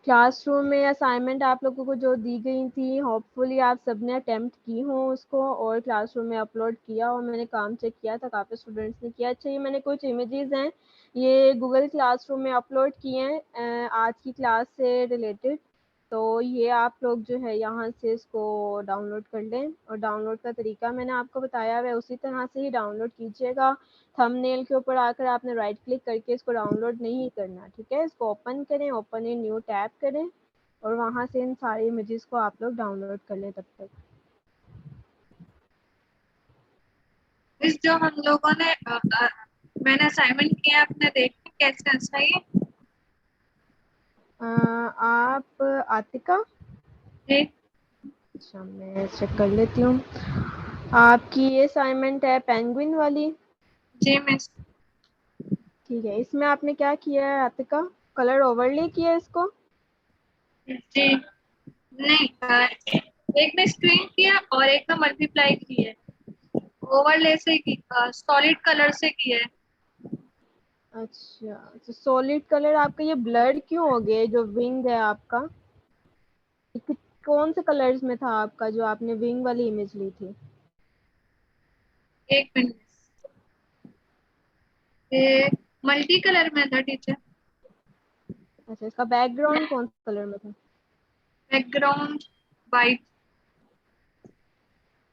Classroom में assignment आप लोगों को जो दी गई थी, होपफुली आप सबने अटेम्प्ट की हो उसको और क्लासरूम में अपलोड किया, और मैंने काम चेक किया था, काफ़ी स्टूडेंट्स ने किया। अच्छा, ये मैंने कुछ इमेजेस हैं, ये गूगल क्लासरूम में अपलोड किए हैं आज की क्लास से रिलेटेड। तो ये आप लोग जो है यहाँ से इसको डाउनलोड कर लें, और डाउनलोड का तरीका मैंने आपको बताया है, उसी तरह से ही डाउनलोड कीजिएगा। थंबनेल के ऊपर आकर आपने राइट क्लिक करके इसको डाउनलोड नहीं करना, ठीक है। इसको ओपन करें, ओपन इन न्यू टैब करें, और वहाँ से इन सारी इमेजेस को आप लोग डाउनलोड कर लें तब तक। इस जो हम लोगों ने मैंने असाइनमेंट किया, आपने देखा कैसे? अच्छा है आप आतिका, जी। अच्छा मैं चेक कर लेती हूँ। आपकी ये असाइनमेंट है पेंगुइन वाली, जी मिस। ठीक है। इसमें आपने क्या किया है आतिका, कलर ओवरले किया है इसको? जी नहीं, एक में स्क्रीन किया और एक में मल्टीप्लाई की है। ओवरले से की, सॉलिड कलर से की है। अच्छा, तो सॉलिड कलर आपका ये ब्लर क्यों हो गया, जो विंग है आपका कौन से कलर्स में था आपका, जो आपने विंग वाली इमेज ली थी? एक मिनट, ये मल्टी कलर में था टीचर। अच्छा, इसका बैकग्राउंड कौन से कलर में था? Background white.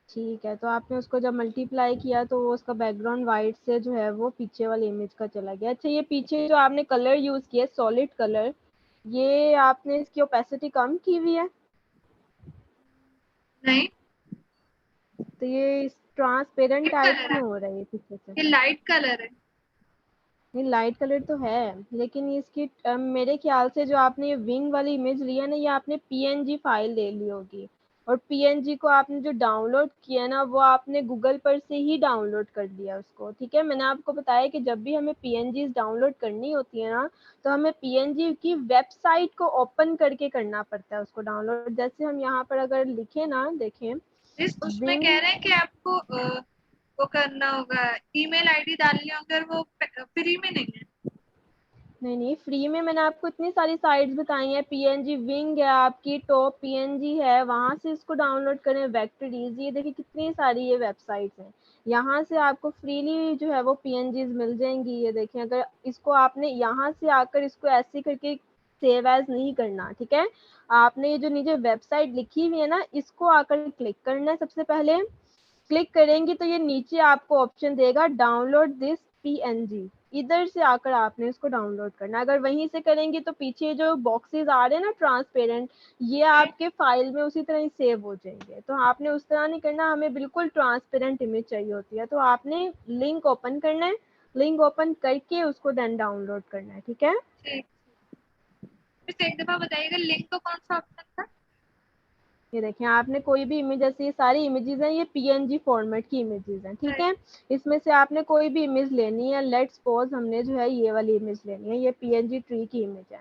ठीक है, तो आपने उसको जब मल्टीप्लाई किया तो वो उसका बैकग्राउंड वाइट से जो है वो पीछे वाली इमेज का चला गया। अच्छा, ये पीछे जो आपने कलर यूज किया सॉलिड कलर, ये आपने इसकी ओपेसिटी कम की हुई है? नहीं, तो ये ट्रांसपेरेंट लाइट टाइप कलर है, क्यों हो रहा है ये पीछे से? ये लाइट कलर है। नहीं, लाइट कलर तो है, लेकिन इसकी मेरे ख्याल से जो आपने ये विंग वाली इमेज ली है ना, ये आपने पीएनजी फाइल ले ली होगी, और पीएनजी को आपने जो डाउनलोड किया ना, वो आपने गूगल पर से ही डाउनलोड कर दिया उसको, ठीक है। मैंने आपको बताया कि जब भी हमें पीएनजी डाउनलोड करनी होती है ना, तो हमें पीएनजी की वेबसाइट को ओपन करके करना पड़ता है उसको डाउनलोड। जैसे हम यहाँ पर अगर लिखें ना, देखें इस उसमें कह विंग, रहे हैं कि आपको वो करना होगा, ईमेल आईडी डालनी होगी, और वो फ्री में नहीं है। नहीं नहीं, फ्री में मैंने आपको इतनी सारी साइट्स बताई हैं। पीएनजी विंग है आपकी, टॉप पीएनजी है, वहां से इसको डाउनलोड करें। वेक्टर इजी, ये देखिए कितनी सारी ये वेबसाइट्स हैं, यहाँ से आपको फ्रीली जो है वो पीएनजीज मिल जाएंगी। ये देखें, अगर इसको आपने यहाँ से आकर इसको ऐसे करके सेव एज नहीं करना, ठीक है। आपने ये जो नीचे वेबसाइट लिखी हुई है ना, इसको आकर क्लिक करना है। सबसे पहले क्लिक करेंगे तो ये नीचे आपको ऑप्शन देगा डाउनलोड दिस पीएनजी, इधर से आकर आपने इसको डाउनलोड करना। अगर वहीं से करेंगे तो पीछे जो बॉक्सेस आ रहे हैं ना ट्रांसपेरेंट, ये आपके फाइल में उसी तरह ही सेव हो जाएंगे। तो आपने उस तरह नहीं करना, हमें बिल्कुल ट्रांसपेरेंट इमेज चाहिए होती है। तो आपने लिंक ओपन करना है, लिंक ओपन करके उसको देन डाउनलोड करना है, ठीक है। ठीक। फिर एक दफा बताइएगा, लिंक तो कौन सा ऑप्शन था? ये देखें, आपने कोई भी इमेज, जैसे ये सारी इमेजेस हैं, ये पीएनजी फॉर्मेट की इमेजेस हैं, ठीक है। इसमें से आपने कोई भी इमेज लेनी है। लेट्स सपोज हमने जो है ये वाली इमेज लेनी है, ये पीएनजी ट्री की इमेज है।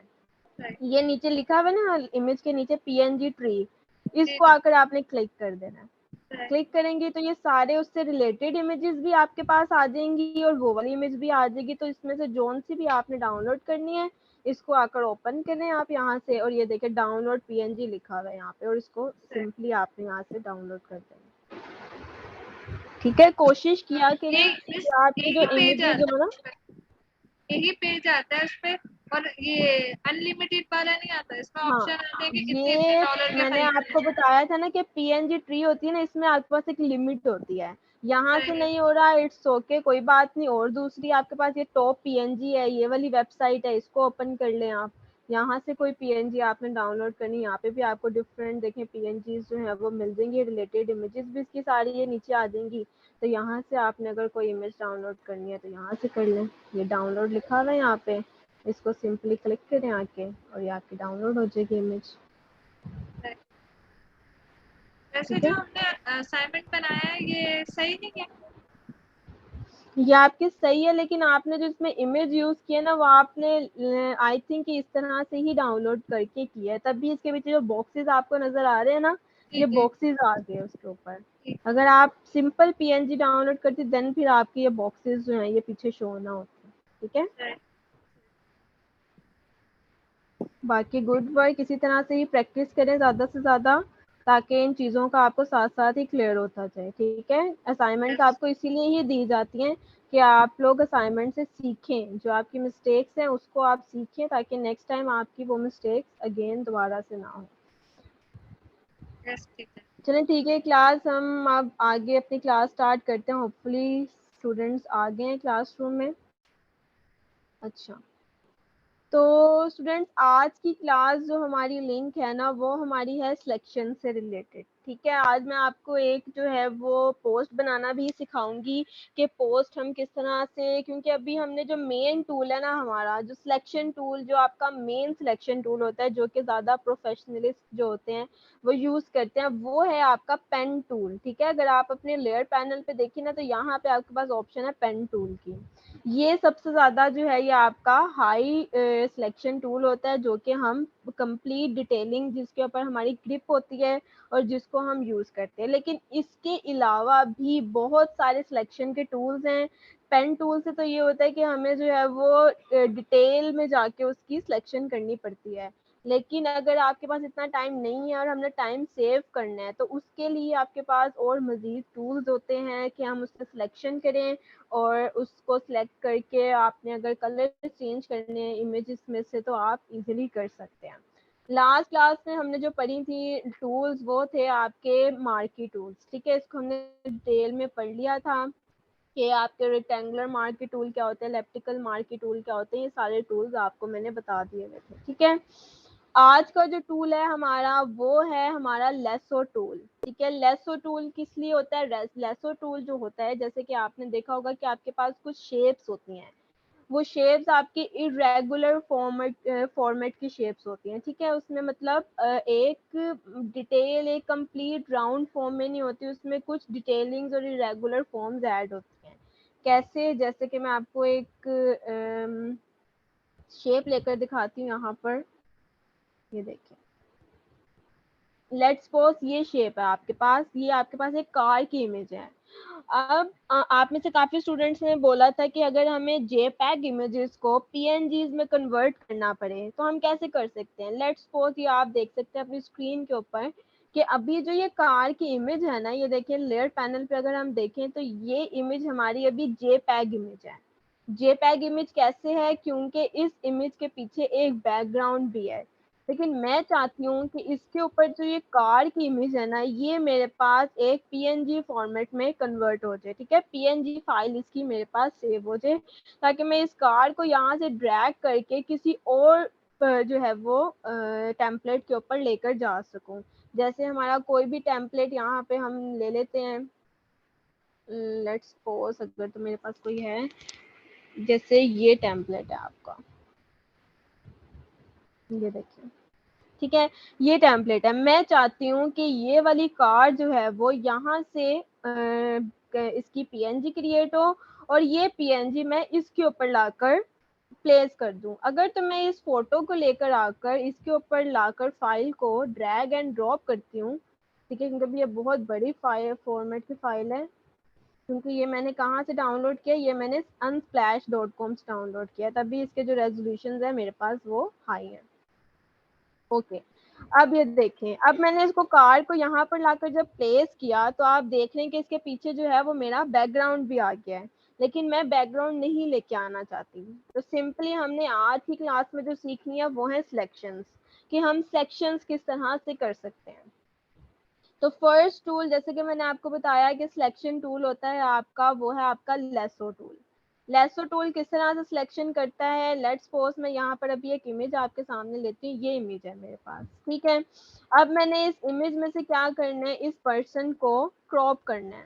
राइट। ये नीचे लिखा हुआ है ना इमेज के नीचे पीएनजी ट्री, जी इसको जी। आकर आपने क्लिक कर देना है। राइट। क्लिक करेंगे तो ये सारे उससे रिलेटेड इमेजेस भी आपके पास आ जाएंगी, और वो वाली इमेज भी आ जाएगी। तो इसमें से जोन सी भी आपने डाउनलोड करनी है, इसको आकर ओपन करें आप यहाँ से, और ये देखें डाउनलोड पीएनजी लिखा हुआ है यहाँ पे, और इसको सिंपली आपने यहाँ से डाउनलोड कर देना, ठीक है। कोशिश किया ये करें इस कि आपकी जो यही पेज इमेजेस हो आता ना, है, यही पेज आता है उसपे। और ये अनलिमिटेड वाला नहीं आता, इसमें हाँ, ऑप्शन आते हैं कि कितने इतने ये डॉलर के मैंने खरीदने आपको हैं। बताया था ना कि पीएनजी ट्री होती है ना, इसमें आपके पास एक लिमिट होती है। यहाँ से राइट। नहीं हो रहा, इट्स ओके, कोई बात नहीं। और दूसरी आपके पास ये टॉप पीएनजी है, ये वाली वेबसाइट है, इसको ओपन कर लें आप। यहाँ से कोई पीएनजी आपने डाउनलोड करनी, यहाँ पे भी आपको डिफरेंट देखें पीएनजी जो है वो मिल जाएंगी, रिलेटेड इमेजेस भी इसकी सारी ये नीचे आ जाएंगी। तो यहाँ से आपने अगर कोई इमेज डाउनलोड करनी है तो यहाँ से कर लें। ये डाउनलोड लिखा हुआ है यहाँ पे, इसको सिंपली क्लिक करें आके, और ये आपकी डाउनलोड हो जाएगी इमेज, वैसे ठीक जो है। हमने असाइनमेंट बनाया है ये सही नहीं है। ये आपकी सही है, लेकिन आपने जो इसमें इमेज यूज की है ना, वो आपने आई थिंक इस तरह से ही डाउनलोड करके किया है, तभी इसके पीछे जो बॉक्सेस आपको नजर आ रहे हैं ना, जी ये जी। बॉक्सेस आ गए उसके ऊपर। ठीक। अगर आप सिंपल पीएनजी डाउनलोड करती देन फिर आपके ये बॉक्सेस जो हैं ये पीछे शो ना होते, ठीक है। राइट। बाकी गुड वर्क, इसी तरह से ही प्रैक्टिस करें ज़्यादा से ज़्यादा, ताकि इन चीज़ों का आपको साथ साथ ही क्लियर होता जाए। ठीक है, असाइनमेंट यस। आपको इसीलिए ही दी जाती हैं कि आप लोग असाइनमेंट से सीखें, जो आपकी मिस्टेक्स हैं उसको आप सीखें, ताकि नेक्स्ट टाइम आपकी वो मिस्टेक्स अगेन दोबारा से ना हो। यस ठीक है। चलें ठीक है क्लास, हम अब आगे अपनी क्लास स्टार्ट करते हैं। होपफुली स्टूडेंट्स आ गए हैं क्लासरूम में। अच्छा, तो स्टूडेंट्स आज की क्लास जो हमारी लिंक है ना, वो हमारी है सिलेक्शन से रिलेटेड। ठीक है, आज मैं आपको एक जो है वो पोस्ट बनाना भी सिखाऊंगी कि पोस्ट हम किस तरह से, क्योंकि अभी हमने जो मेन टूल है ना हमारा, जो सिलेक्शन टूल, जो आपका मेन सिलेक्शन टूल होता है, जो कि ज़्यादा प्रोफेशनलिस्ट जो होते हैं वो यूज़ करते हैं, वो है आपका पेन टूल। ठीक है, अगर आप अपने लेयर पैनल पे देखिए ना, तो यहाँ पे आपके पास ऑप्शन है पेन टूल की। ये सबसे ज़्यादा जो है ये आपका हाई सिलेक्शन टूल होता है, जो कि हम कंप्लीट डिटेलिंग, जिसके ऊपर हमारी ग्रिप होती है और जिसको हम यूज़ करते हैं। लेकिन इसके अलावा भी बहुत सारे सिलेक्शन के टूल्स हैं। पेन टूल से तो ये होता है कि हमें जो है वो डिटेल में जाके उसकी सिलेक्शन करनी पड़ती है। लेकिन अगर आपके पास इतना टाइम नहीं है और हमने टाइम सेव करना है, तो उसके लिए आपके पास और मज़ीद टूल्स होते हैं कि हम उससे सिलेक्शन करें, और उसको सिलेक्ट करके आपने अगर कलर चेंज करने हैं इमेजेस में से, तो आप इजीली कर सकते हैं। लास्ट क्लास में हमने जो पढ़ी थी टूल्स, वो थे आपके मार्की टूल्स। ठीक है, इसको हमने डिटेल में पढ़ लिया था कि आपके रेक्टेंगुलर मार्की टूल क्या होते हैं, एलिप्टिकल मार्की टूल क्या होते हैं, ये सारे टूल्स आपको मैंने बता दिए हुए थे। ठीक है, आज का जो टूल है हमारा, वो है हमारा लेसो टूल। ठीक है, लेसो टूल किस लिए होता है? लेसो टूल जो होता है, जैसे कि आपने देखा होगा कि आपके पास कुछ शेप्स होती हैं, वो शेप्स आपकी इरेगुलर फॉर्मेट की शेप्स होती हैं। ठीक है, उसमें मतलब एक डिटेल, एक कंप्लीट राउंड फॉर्म में नहीं होती, उसमें कुछ डिटेलिंग्स और इरेगुलर फॉर्म्स ऐड होती हैं। कैसे? जैसे कि मैं आपको एक शेप लेकर दिखाती हूँ यहाँ पर, ये देखिए। लेट्स सपोज ये शेप है आपके पास, ये आपके पास एक कार की इमेज है। अब आप में से काफी स्टूडेंट्स ने बोला था कि अगर हमें जेपैग इमेजेस को पीएनजीज में कन्वर्ट करना पड़े तो हम कैसे कर सकते हैं। लेट्स सपोज ये आप देख सकते हैं अपनी स्क्रीन के ऊपर कि अभी जो ये कार की इमेज है ना, ये देखिए लेयर पैनल पे अगर हम देखें तो ये इमेज हमारी अभी जेपैग इमेज है। जेपैग इमेज कैसे है? क्योंकि इस इमेज के पीछे एक बैकग्राउंड भी है। लेकिन मैं चाहती हूँ कि इसके ऊपर जो ये कार की इमेज है ना, ये मेरे पास एक पीएनजी फॉर्मेट में कन्वर्ट हो जाए। ठीक है, पीएनजी फाइल इसकी मेरे पास सेव हो जाए, ताकि मैं इस कार को यहाँ से ड्रैग करके किसी और जो है वो टेम्पलेट के ऊपर लेकर जा सकूँ। जैसे हमारा कोई भी टेम्पलेट यहाँ पे हम ले लेते हैं। लेट्स सपोज अगर तो मेरे पास कोई है, जैसे ये टेम्पलेट है आपका, ये देखिए। ठीक है, ये टेम्पलेट है। मैं चाहती हूँ कि ये वाली कार जो है वो यहाँ से इसकी पीएनजी क्रिएट हो, और ये पीएनजी मैं इसके ऊपर लाकर प्लेस कर दूं। अगर तो मैं इस फोटो को लेकर आकर इसके ऊपर लाकर फाइल को ड्रैग एंड ड्रॉप करती हूँ, ठीक है, क्योंकि ये बहुत बड़ी फाइल फॉर्मेट की फाइल है, क्योंकि ये मैंने कहाँ से डाउनलोड किया, ये मैंने unsplash.com से डाउनलोड किया, तभी इसके जो रेजोल्यूशन है मेरे पास वो हाई है। ओके, अब ये देखें, अब मैंने इसको कार को यहाँ पर लाकर जब प्लेस किया, तो आप देख रहे हैं कि इसके पीछे जो है वो मेरा बैकग्राउंड भी आ गया है। लेकिन मैं बैकग्राउंड नहीं लेके आना चाहती, तो सिंपली हमने आज की क्लास में जो सीखनी है वो है सिलेक्शंस, कि हम सिलेक्शंस किस तरह से कर सकते हैं। तो फर्स्ट टूल, जैसे कि मैंने आपको बताया कि सिलेक्शन टूल होता है आपका, वो है आपका लेसो टूल। लेसो टूल किस तरह से सिलेक्शन करता है? लेट्स सपोज मैं यहाँ पर अभी एक इमेज आपके सामने लेती हूँ, ये इमेज है मेरे पास। ठीक है, अब मैंने इस इमेज में से क्या करना है, इस पर्सन को क्रॉप करना है।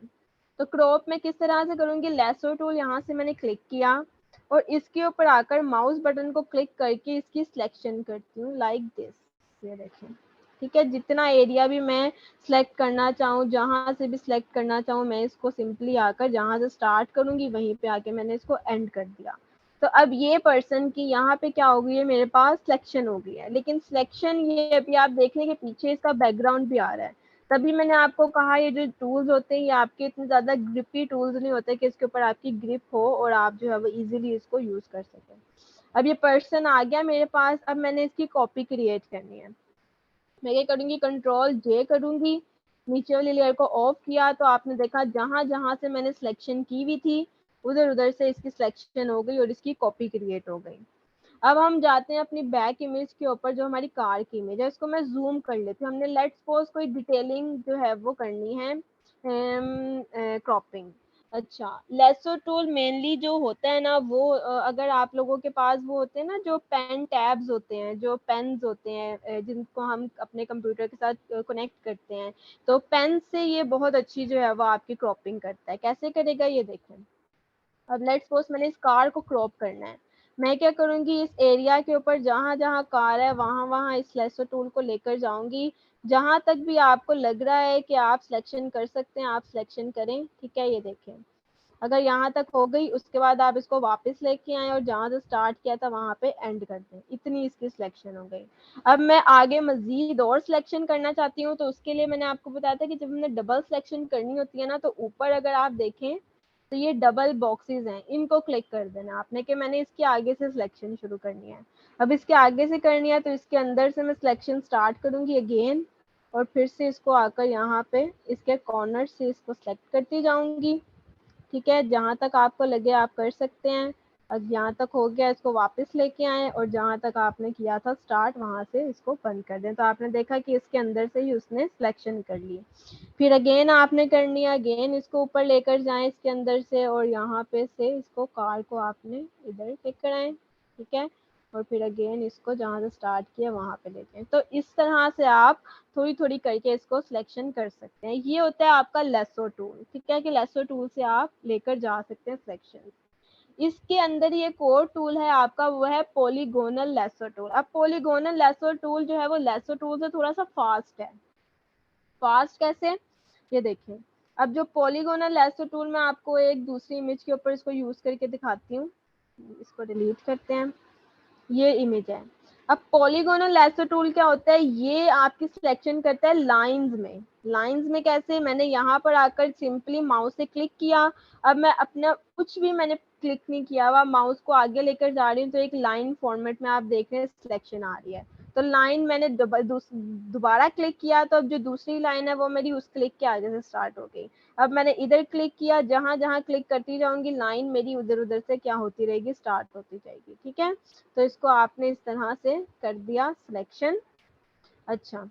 तो क्रॉप में किस तरह से करूँगी? लेसो टूल यहाँ से मैंने क्लिक किया और इसके ऊपर आकर माउस बटन को क्लिक करके इसकी सिलेक्शन करती हूँ, लाइक दिस। ये देखें, ठीक है, जितना एरिया भी मैं सिलेक्ट करना चाहूँ, जहाँ से भी सिलेक्ट करना चाहूँ, मैं इसको सिंपली आकर जहाँ से स्टार्ट करूँगी वहीं पे आके मैंने इसको एंड कर दिया। तो अब ये पर्सन की यहाँ पे क्या हो गई है, मेरे पास सिलेक्शन हो गई है। लेकिन सिलेक्शन ये अभी आप देख रहे हैं कि पीछे इसका बैकग्राउंड भी आ रहा है। तभी मैंने आपको कहा ये जो टूल्स होते हैं ये आपके इतने ज़्यादा ग्रिपी टूल्स नहीं होते कि इसके ऊपर आपकी ग्रिप हो और आप जो है वो ईजिली इसको यूज़ कर सकें। अब ये पर्सन आ गया मेरे पास, अब मैंने इसकी कॉपी क्रिएट करनी है। मैं क्या करूंगी, कंट्रोल जे करूंगी, नीचे वाली लेयर को ऑफ किया तो आपने देखा जहां जहां से मैंने सिलेक्शन की हुई थी उधर उधर से इसकी सिलेक्शन हो गई और इसकी कॉपी क्रिएट हो गई। अब हम जाते हैं अपनी बैक इमेज के ऊपर, जो हमारी कार की इमेज है, इसको मैं जूम कर लेती हूँ। हमने लेट्स सपोज कोई डिटेलिंग जो है वो करनी है, क्रॉपिंग। अच्छा, लेसो टूल मेनली जो होता है ना वो अगर आप लोगों के पास वो होते हैं ना जो पेन टैब्स होते हैं, जो पेन्स होते हैं जिनको हम अपने कंप्यूटर के साथ कनेक्ट करते हैं, तो पेन से ये बहुत अच्छी जो है वो आपकी क्रॉपिंग करता है। कैसे करेगा ये देखें। अब लेट्स सपोज मैंने इस कार को क्रॉप करना है, मैं क्या करूंगी, इस एरिया के ऊपर जहां जहां कार है वहां वहां इस लेसो टूल को लेकर जाऊंगी। जहां तक भी आपको लग रहा है कि आप सिलेक्शन कर सकते हैं आप सिलेक्शन करें। ठीक है, ये देखें, अगर यहाँ तक हो गई उसके बाद आप इसको वापस लेके आए और जहाँ से स्टार्ट किया था वहां पे एंड कर दें। इतनी इसकी सिलेक्शन हो गई। अब मैं आगे मजीद और सिलेक्शन करना चाहती हूँ तो उसके लिए मैंने आपको बताया था कि जब हमने डबल सिलेक्शन करनी होती है ना, तो ऊपर अगर आप देखें तो ये डबल बॉक्सेस हैं, इनको क्लिक कर देना आपने कि मैंने इसके आगे से सिलेक्शन शुरू करनी है। अब इसके आगे से करनी है तो इसके अंदर से मैं सिलेक्शन स्टार्ट करूंगी अगेन, और फिर से इसको आकर यहाँ पे इसके कॉर्नर से इसको सिलेक्ट करती जाऊंगी। ठीक है, जहाँ तक आपको लगे आप कर सकते हैं। अब यहाँ तक हो गया, इसको वापस लेके आए और जहाँ तक आपने किया था स्टार्ट वहां से इसको बंद कर दें। तो आपने देखा कि इसके अंदर से ही उसने सिलेक्शन कर ली। फिर अगेन आपने करनी है, अगेन इसको ऊपर लेकर जाएं इसके अंदर से और यहाँ पे से इसको कार को आपने इधर टिक कराएं। ठीक है, और फिर अगेन इसको जहाँ से स्टार्ट किया वहां पे लेके आए। तो इस तरह से आप थोड़ी थोड़ी करके इसको सिलेक्शन कर सकते हैं। ये होता है आपका लेसो टूल। ठीक है, कि लेसो टूल से आप लेकर जा सकते हैं सिलेक्शन। इसके अंदर ही एक और टूल है आपका, वो है पॉलीगोनल लेसो टूल। अब पॉलीगोनल लेसो टूल जो है वो लेसो टूल से थोड़ा सा फास्ट है। फास्ट कैसे, ये देखें। अब जो पॉलीगोनल लेसो टूल मैं आपको एक दूसरी इमेज के ऊपर इसको यूज करके दिखाती हूँ। इसको डिलीट करते हैं, ये इमेज है। अब पॉलीगोनल लेसो टूल क्या होता है, ये आपकी सिलेक्शन करता है लाइंस में। लाइंस में कैसे, मैंने यहाँ पर आकर सिंपली माउस से क्लिक किया। अब मैं अपना कुछ भी मैंने क्लिक नहीं किया हुआ, माउस को आगे लेकर जा रही हूँ तो एक लाइन फॉर्मेट में आप देख रहे हैं सिलेक्शन आ रही है। तो लाइन मैंने दोबारा क्लिक किया तो अब जो दूसरी लाइन है वो मेरी उस क्लिक के आगे से स्टार्ट हो गई। अब मैंने इधर क्लिक किया, जहां जहां क्लिक करती जाऊंगी लाइन मेरी उधर उधर से क्या होती रहेगी, स्टार्ट होती जाएगी। ठीक है, तो इसको आपने इस तरह से कर दिया सिलेक्शन। अच्छा,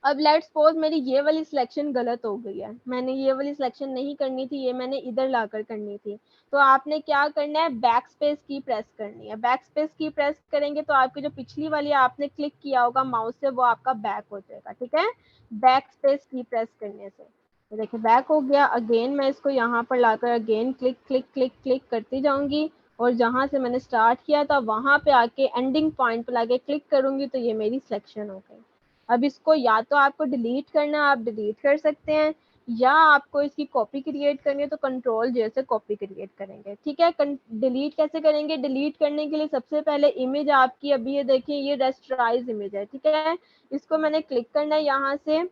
अब लेट्स सपोज मेरी ये वाली सिलेक्शन गलत हो गई है, मैंने ये वाली सिलेक्शन नहीं करनी थी, ये मैंने इधर लाकर करनी थी। तो आपने क्या करना है, बैक स्पेस की प्रेस करनी है। बैक स्पेस की प्रेस करेंगे तो आपकी जो पिछली वाली आपने क्लिक किया होगा माउस से वो आपका बैक हो जाएगा। ठीक है, बैक स्पेस की प्रेस करने से तो देखिए बैक हो गया। अगेन मैं इसको यहाँ पर लाकर again click click click click करती जाऊंगी और जहां से मैंने स्टार्ट किया था वहां पे आके एंडिंग पॉइंट पर लाके क्लिक करूंगी तो ये मेरी सिलेक्शन हो गई। अब इसको या तो आपको डिलीट करना है, आप डिलीट कर सकते हैं, या आपको इसकी कॉपी क्रिएट करनी है तो कंट्रोल जैसे कॉपी क्रिएट करेंगे। ठीक है, डिलीट कैसे करेंगे, डिलीट करने के लिए सबसे पहले इमेज आपकी, अभी ये देखिए ये रेस्टराइज इमेज है। ठीक है, इसको मैंने क्लिक करना है यहाँ से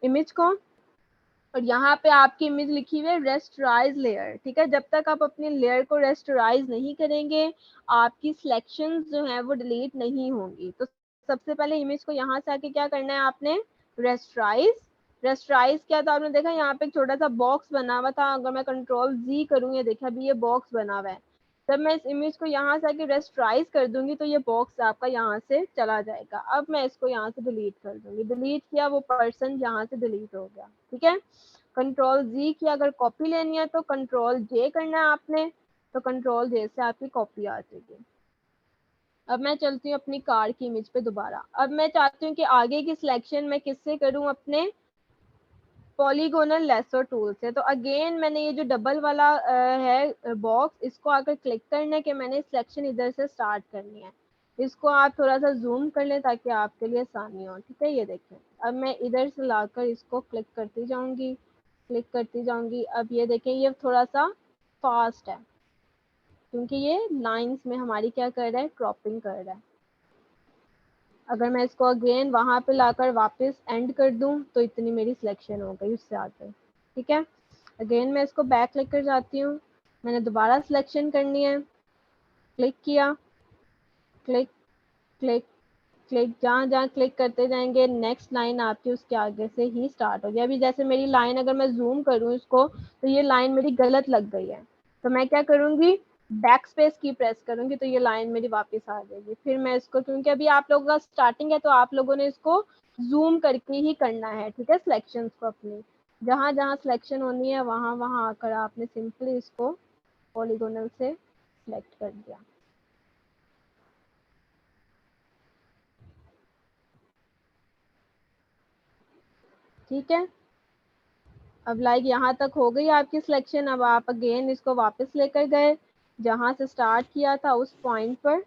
इमेज को, और यहाँ पे आपकी इमेज लिखी हुई है रेस्टराइज लेयर। ठीक है, जब तक आप अपनी लेयर को रेस्टराइज नहीं करेंगे आपकी सिलेक्शंस जो है वो डिलीट नहीं होंगी। तो सबसे पहले इमेज को यहाँ से आके क्या करना है आपने, रेस्टराइज। रेस्टराइज क्या था आपने देखा यहाँ पे एक छोटा सा बॉक्स बना हुआ था, अगर मैं कंट्रोल जी करूँ ये देखा अभी ये बॉक्स बना हुआ है। जब मैं इस इमेज को यहाँ से आके रेस्टराइज कर दूंगी तो ये बॉक्स आपका यहाँ से चला जाएगा। अब मैं इसको यहाँ से डिलीट कर दूंगी, डिलीट किया वो पर्सन यहाँ से डिलीट हो गया। ठीक है, कंट्रोल जी की अगर कॉपी लेनी है तो कंट्रोल जे करना है आपने, तो कंट्रोल जे से आपकी कॉपी आ जाएगी। अब मैं चलती हूँ अपनी कार की इमेज पे दोबारा। अब मैं चाहती हूँ कि आगे की सिलेक्शन मैं किससे करूँ, अपने पॉलीगोनल लेसो टूल से। तो अगेन मैंने ये जो डबल वाला है बॉक्स, इसको आकर क्लिक करना है कि मैंने सिलेक्शन इधर से स्टार्ट करनी है। इसको आप थोड़ा सा जूम कर लें ताकि आपके लिए आसानी हो। ठीक है, ये देखें अब मैं इधर से लाकर इसको क्लिक करती जाऊंगी, क्लिक करती जाऊंगी। अब ये देखें ये थोड़ा सा फास्ट है क्योंकि ये लाइंस में हमारी क्या कर रहा है, क्रॉपिंग कर रहा है। अगर मैं इसको अगेन वहां पे लाकर वापस एंड कर दूं तो इतनी मेरी सिलेक्शन हो गई उससे आगे। ठीक है, अगेन मैं इसको बैक लेकर जाती हूँ, मैंने दोबारा सिलेक्शन करनी है, क्लिक किया, क्लिक क्लिक क्लिक, जहाँ जहाँ क्लिक करते जाएंगे नेक्स्ट लाइन आपकी उसके आगे से ही स्टार्ट हो गई। अभी जैसे मेरी लाइन अगर मैं जूम करूँ इसको तो ये लाइन मेरी गलत लग गई है, तो मैं क्या करूँगी, बैक स्पेस की प्रेस करूँगी तो ये लाइन मेरी वापस आ जाएगी। फिर मैं इसको, क्योंकि अभी आप लोगों का स्टार्टिंग है तो आप लोगों ने इसको जूम करके ही करना है, ठीक है। सिलेक्शंस को अपनी जहाँ जहाँ सिलेक्शन होनी है वहाँ वहाँ आकर आपने सिंपली इसको पॉलीगोनल से सिलेक्ट कर दिया। ठीक है, अब लाइक यहाँ तक हो गई आपकी सिलेक्शन। अब आप अगेन इसको वापस लेकर गए जहाँ से स्टार्ट किया था उस पॉइंट पर,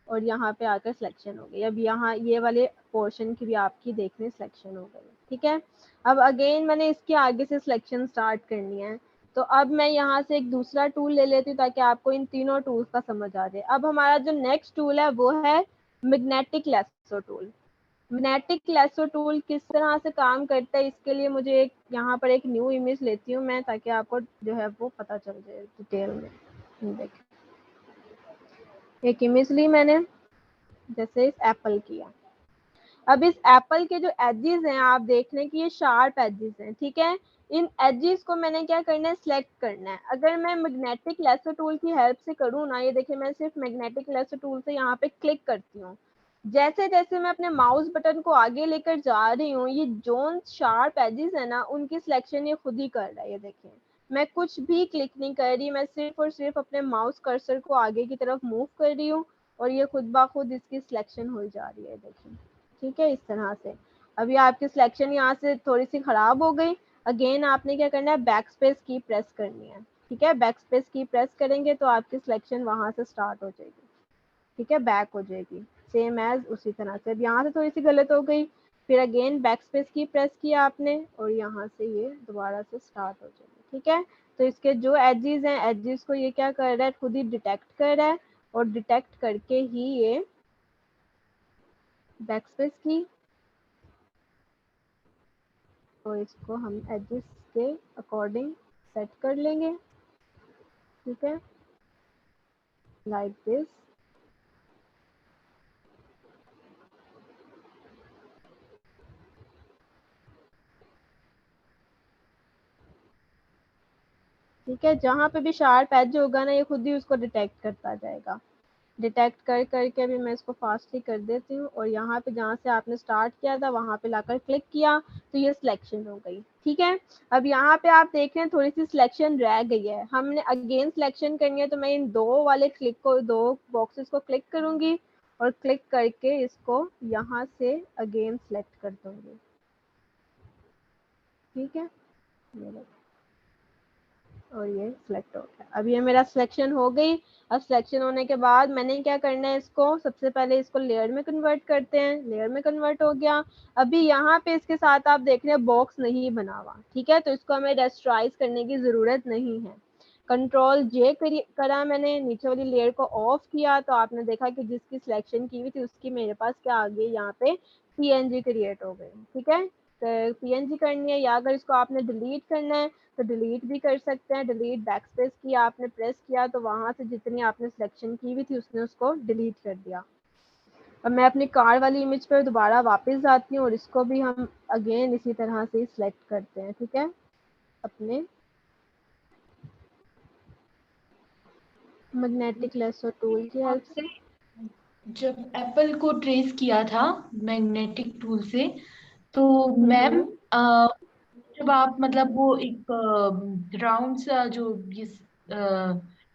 और यहाँ पे आकर सिलेक्शन हो गई। अब यहाँ ये वाले पोर्शन की भी आपकी देखने सिलेक्शन हो गई, ठीक है। अब अगेन मैंने इसके आगे से सिलेक्शन स्टार्ट करनी है, तो अब मैं यहाँ से एक दूसरा टूल ले लेती हूँ ताकि आपको इन तीनों टूल्स का समझ आ जाए। अब हमारा जो नेक्स्ट टूल है वो है magnetic lasso tool. Magnetic lasso tool किस तरह से काम करता है, इसके लिए मुझे एक यहाँ पर एक न्यू इमेज लेती हूँ मैं, ताकि आपको जो है वो पता चल जाए डिटेल में। देखिए एक इमेज ली मैंने, जैसे इस एप्पल की है। अब इस एप्पल के जो एजेस हैं आप देख लें कि ये शार्प एजेस हैं, ठीक है। इन एजेस को मैंने क्या करना है, सिलेक्ट करना है। अगर मैं मैग्नेटिक लेसो टूल की हेल्प से करूँ ना, ये देखिए मैं सिर्फ मैग्नेटिक लेसो टूल से यहाँ पे क्लिक करती हूँ, जैसे जैसे मैं अपने माउस बटन को आगे लेकर जा रही हूँ ये जोन शार्प एजेस है ना उनकी सिलेक्शन ये खुद ही कर रहा है। ये देखिए मैं कुछ भी क्लिक नहीं कर रही, मैं सिर्फ और सिर्फ अपने माउस कर्सर को आगे की तरफ मूव कर रही हूँ और ये खुद ब खुद इसकी सिलेक्शन हो जा रही है। देखिए ठीक है, इस तरह से। अभी आपकी सिलेक्शन यहाँ से थोड़ी सी खराब हो गई, अगेन आपने क्या करना है, बैक स्पेस की प्रेस करनी है, ठीक है। बैक स्पेस की प्रेस करेंगे तो आपकी सिलेक्शन वहां से स्टार्ट हो जाएगी, ठीक है, बैक हो जाएगी सेम एज उसी तरह से। अब यहाँ से थोड़ी सी गलत हो गई, फिर अगेन बैक स्पेस की प्रेस किया आपने और यहाँ से ये दोबारा से स्टार्ट हो जाएगी, ठीक है। तो इसके जो एजेस हैं एजेस को ये क्या कर रहा है, खुद ही डिटेक्ट कर रहा है और डिटेक्ट करके ही ये बैक स्पेस की और इसको हम एजेस के अकॉर्डिंग सेट कर लेंगे, ठीक है, लाइक दिस। ठीक है, जहाँ पे भी शार्प एज होगा ना ये खुद ही उसको डिटेक्ट करता जाएगा। डिटेक्ट कर करके अभी मैं इसको फास्ट ही कर देती हूँ और यहाँ पे जहाँ से आपने स्टार्ट किया था वहाँ पे लाकर क्लिक किया तो ये सिलेक्शन हो गई, ठीक है। अब यहाँ पे आप देख रहे हैं थोड़ी सी सिलेक्शन रह गई है, हमने अगेन सिलेक्शन करनी है, तो मैं इन दो वाले क्लिक को, दो बॉक्सेस को क्लिक करूंगी और क्लिक करके इसको यहाँ से अगेन सिलेक्ट कर दूंगी, ठीक है, और ये सिलेक्ट हो गया। अब ये मेरा सिलेक्शन हो गई। अब सिलेक्शन होने के बाद मैंने क्या करना है, इसको सबसे पहले इसको लेयर में कन्वर्ट करते हैं। लेयर में कन्वर्ट हो गया। अभी यहाँ पे इसके साथ आप देख रहे हैं बॉक्स नहीं बना हुआ, ठीक है, तो इसको हमें रेस्टराइज करने की जरूरत नहीं है। कंट्रोल जे करा मैंने, नीचे वाली लेयर को ऑफ किया तो आपने देखा कि जिसकी सिलेक्शन की हुई थी उसकी मेरे पास क्या आ गई, यहाँ पे पीएनजी क्रिएट हो गई, ठीक है। तो पीएनजी करनी है या अगर इसको आपने डिलीट करना है तो डिलीट भी कर सकते हैं। डिलीट बैक स्पेस की आपने प्रेस किया तो वहां से जितनी आपने सिलेक्शन की हुई थी उसने उसको डिलीट कर दिया। अब मैं अपनी कार वाली इमेज पर दोबारा वापस जाती हूँ और इसको भी हम अगेन इसी तरह से सिलेक्ट करते हैं, ठीक है, अपने मैग्नेटिक लेसो टूल की हेल्प से। जब एप्पल को ट्रेस किया था मैग्नेटिक टूल से, तो मैम जब आप मतलब वो एक राउंड सा जो ये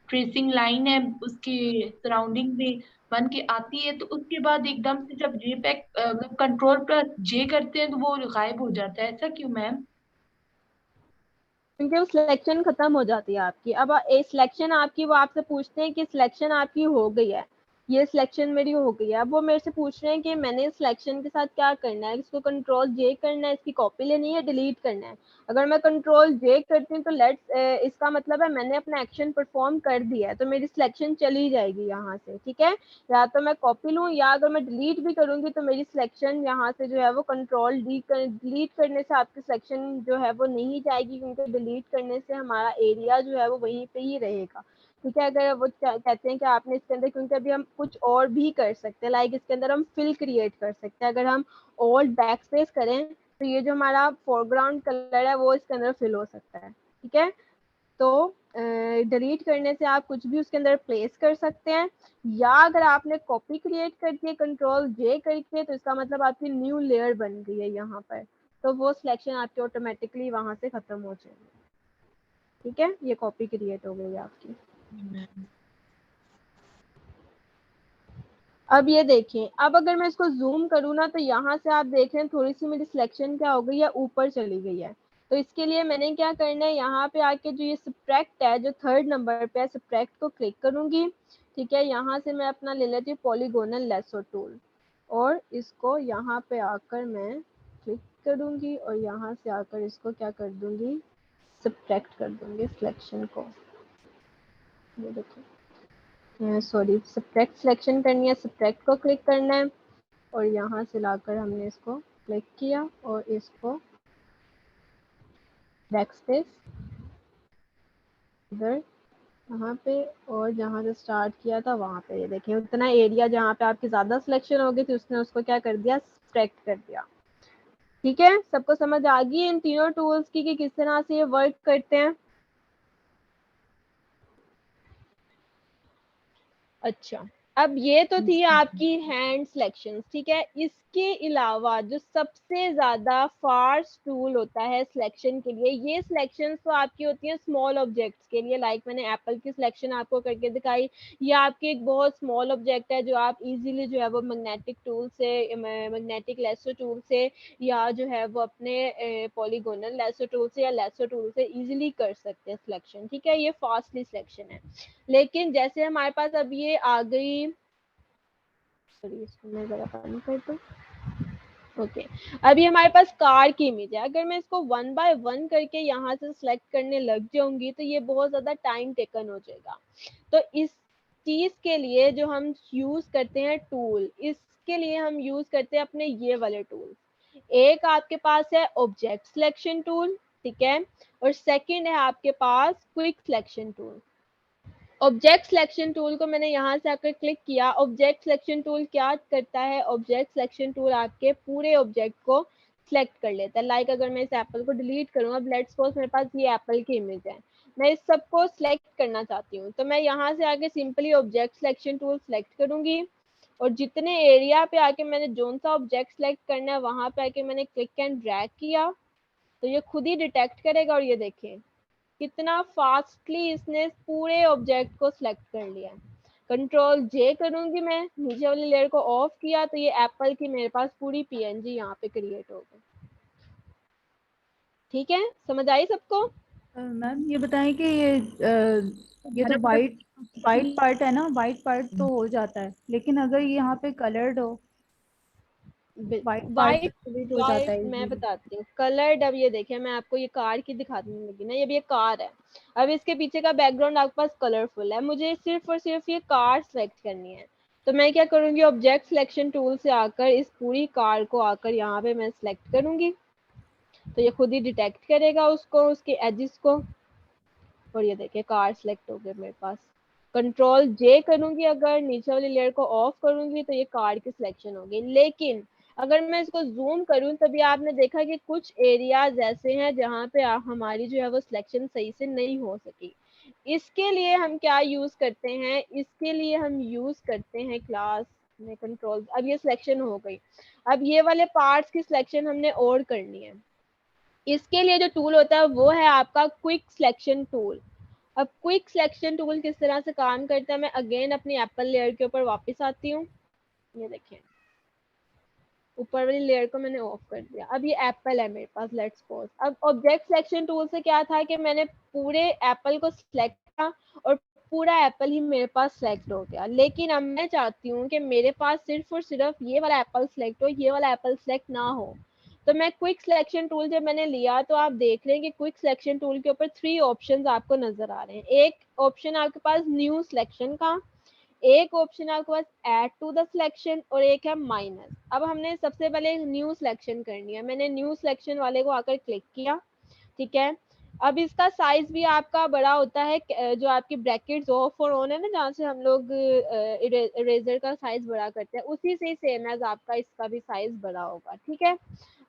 ट्रेसिंग लाइन है उसके सराउंडिंग में बन के आती है, तो उसके बाद एकदम से जब जे पैक मतलब कंट्रोल प्लस जे करते हैं तो वो गायब हो जाता है, ऐसा क्यों मैम? क्योंकि वो सिलेक्शन खत्म हो जाती है आपकी। अब सिलेक्शन आपकी, वो आपसे पूछते हैं कि सिलेक्शन आपकी हो गई है, ये सिलेक्शन मेरी हो गई है। अब वो मेरे से पूछ रहे हैं कि मैंने सिलेक्शन के साथ क्या करना है, इसको कंट्रोल जे करना है, इसकी कॉपी लेनी है, डिलीट करना है। अगर मैं कंट्रोल जे करती हूँ तो इसका मतलब है मैंने अपना एक्शन परफॉर्म कर दिया है, तो मेरी सिलेक्शन चली जाएगी यहाँ से, ठीक है। या तो मैं कॉपी लूँ या अगर मैं डिलीट भी करूंगी तो मेरी सिलेक्शन यहाँ से जो है वो कंट्रोल डिलीट करने से आपकी सिलेक्शन जो है वो नहीं जाएगी, क्योंकि डिलीट करने से हमारा एरिया जो है वो वहीं पे ही रहेगा। ठीक है। अगर वो कहते हैं कि आपने इसके अंदर, क्योंकि अभी हम कुछ और भी कर सकते हैं, लाइक इसके अंदर हम फिल क्रिएट कर सकते हैं। अगर हम ऑल बैक स्पेस करें तो ये जो हमारा फोरग्राउंड कलर है वो इसके अंदर फिल हो सकता है। ठीक है, तो डिलीट करने से आप कुछ भी उसके अंदर प्लेस कर सकते हैं, या अगर आपने कॉपी क्रिएट कर दी है कंट्रोल जे करके, तो इसका मतलब आपकी न्यू लेयर बन गई है यहाँ पर, तो वो सिलेक्शन आपकी ऑटोमेटिकली वहां से खत्म हो जाएगी। ठीक है, ये कॉपी क्रिएट हो गई है आपकी। अब ये देखें, अब अगर मैं इसको जूम करूँ ना, तो यहाँ से आप देख रहे हैं थोड़ी सी मेरी सिलेक्शन क्या हो गई है, ऊपर चली गई है। तो इसके लिए मैंने क्या करना है, यहाँ पे आके जो ये सब्ट्रैक्ट है, जो 3rd नंबर पे है, सब्ट्रैक्ट को क्लिक करूंगी। ठीक है, यहाँ से मैं अपना ले लेती हूँ पॉलीगोनल लेसो टूल, और इसको यहाँ पे आकर मैं क्लिक करूंगी, और यहाँ से आकर इसको क्या कर दूंगी, सब्ट्रैक्ट कर दूंगी सिलेक्शन को। ये देखिए, सॉरी, सब्ट्रैक्ट सिलेक्शन करनी है, सब्ट्रैक्ट को क्लिक करना है, और यहाँ से लाकर हमने इसको क्लिक किया और इसको बैकस्पेस इधर यहाँ पे, और जहाँ से स्टार्ट किया था वहाँ पे, ये देखिए उतना एरिया जहाँ पे आपकी ज़्यादा सिलेक्शन हो गई थी उसने उसको क्या कर दिया, सब्ट्रैक्ट कर दिया। ठीक है, सबको समझ आ गई इन तीनों टूल्स की कि किस तरह से ये वर्क करते हैं। अच्छा, अब ये तो थी आपकी हैंड सिलेक्शंस। ठीक है, इसके अलावा जो सबसे ज्यादा फास्ट टूल होता है सिलेक्शन के लिए, ये सिलेक्शंस तो आपकी होती है स्मॉल ऑब्जेक्ट्स के लिए, लाइक मैंने एप्पल की सिलेक्शन आपको करके दिखाई। ये आपकी एक बहुत स्मॉल ऑब्जेक्ट है जो आप इजीली जो है वो मैग्नेटिक टूल से, मैग्नेटिक लेसो टूल से, या जो है वो अपने पॉलीगोनल लेसो टूल से या लेसो टूल से इजीली कर सकते हैं सिलेक्शन। ठीक है, ये फास्टली सिलेक्शन है। लेकिन जैसे हमारे पास अब ये आ गई, सॉरी इसको मैं जरा बंद कर दूं। ओके, अभी हमारे पास कार की इमेज है। अगर मैं इसको 1 बाय 1 करके यहाँ से सिलेक्ट करने लग जाऊंगी तो ये बहुत ज्यादा टाइम टेकन हो जाएगा। तो इस चीज के लिए जो हम यूज करते हैं टूल, इसके लिए हम यूज करते हैं अपने ये वाले टूल। एक आपके पास है ऑब्जेक्ट सिलेक्शन टूल, ठीक है, और सेकंड है आपके पास quick selection tool. Object selection tool को मैंने यहाँ से आकर क्लिक किया। ऑब्जेक्ट सिलेक्शन टूल क्या करता है, ऑब्जेक्ट सिलेक्शन टूल आपके पूरे ऑब्जेक्ट को सिलेक्ट कर लेता है। लाइक अगर मैं इस एप्पल को डिलीट करूँ, अब लेट्स सपोज मेरे पास ये एप्पल की इमेज है, मैं इस सबको सिलेक्ट करना चाहती हूँ, तो मैं यहाँ से आके simply object selection tool select करूंगी, और जितने एरिया पे आके मैंने जोन सा ऑब्जेक्ट सिलेक्ट करना है वहां पे आके मैंने क्लिक एंड ड्रैग किया, तो ये खुद ही डिटेक्ट करेगा। और ये देखें कितना फास्टली इसने पूरे ऑब्जेक्ट को सिलेक्ट कर लिया। कंट्रोल जे करूंगी मैं, नीचे वाली लेयर को ऑफ किया, तो ये एप्पल की मेरे पास पूरी पीएनजी यहाँ पे क्रिएट हो गई। ठीक है, समझ आई सबको? मैम ये बताएं कि ये जो वाइट वाइट पार्ट है ना, वाइट पार्ट तो हो जाता है, लेकिन अगर ये यहाँ पे कलर्ड हो, वाइट पार्ट वाइट डिलीट हो जाता वाइट है मैं easily। बताती हूँ कलर्ड। अब ये देखिए मैं आपको ये कार की दिखाने लगी ना, ये कार है। अब इसके पीछे का बैकग्राउंड आपके पास कलरफुल है, मुझे सिर्फ और सिर्फ ये कार सेलेक्ट करनी है। तो मैं क्या करूंगी, ऑब्जेक्ट सिलेक्शन टूल से आकर इस पूरी कार को आकर यहाँ पे मैं सिलेक्ट करूंगी, तो ये खुद ही डिटेक्ट करेगा उसको, उसके एजेस को, और ये देखिए कार सेलेक्ट हो गए मेरे पास। कंट्रोल जे करूंगी, अगर नीचे वाली लेयर को ऑफ करूंगी तो ये कार की सिलेक्शन होगी। लेकिन अगर मैं इसको जूम करूं, तभी आपने देखा कि कुछ एरियाज ऐसे हैं जहां पे हमारी जो है वो सिलेक्शन सही से नहीं हो सकी। इसके लिए हम क्या यूज करते हैं, इसके लिए हम यूज करते हैं क्लास में कंट्रोल। अब ये सिलेक्शन हो गई, अब ये वाले पार्ट्स की सिलेक्शन हमने और करनी है। इसके लिए जो टूल होता है वो है आपका क्विक सिलेक्शन टूल। अब क्विक सिलेक्शन टूल किस तरह से काम करता है, मैं अगेन अपनी एप्पल लेयर के ऊपर वापस आती हूँ। ये देखें ऊपर वाली लेयर को मैंने ऑफ कर दिया, अब ये एप्पल है मेरे पास, लेट्स सपोज। अब ऑब्जेक्ट सिलेक्शन टूल से क्या था कि मैंने पूरे एप्पल को सिलेक्ट किया और पूरा एप्पल ही मेरे पास सिलेक्ट हो गया। लेकिन अब मैं चाहती हूँ कि मेरे पास सिर्फ और सिर्फ ये वाला एप्पल सिलेक्ट हो, ये वाला एप्पल सिलेक्ट ना हो। तो मैं क्विक सिलेक्शन टूल जब मैंने लिया, तो आप देख रहे हैं कि क्विक सिलेक्शन टूल के ऊपर 3 ऑप्शंस आपको नजर आ रहे हैं। एक ऑप्शन आपके पास न्यू सिलेक्शन का, एक ऑप्शन आपके पास ऐड टू द सिलेक्शन, और एक है माइनस। अब हमने सबसे पहले न्यू सिलेक्शन करनी है, मैंने न्यू सिलेक्शन वाले को आकर क्लिक किया। ठीक है, अब इसका साइज भी आपका बड़ा होता है, जो आपकी ब्रैकेट्स ऑफ और ऑन है ना, जहाँ से हम लोग इरेजर का साइज बड़ा करते हैं, उसी से सेम एज आपका इसका भी साइज बड़ा होगा। ठीक है,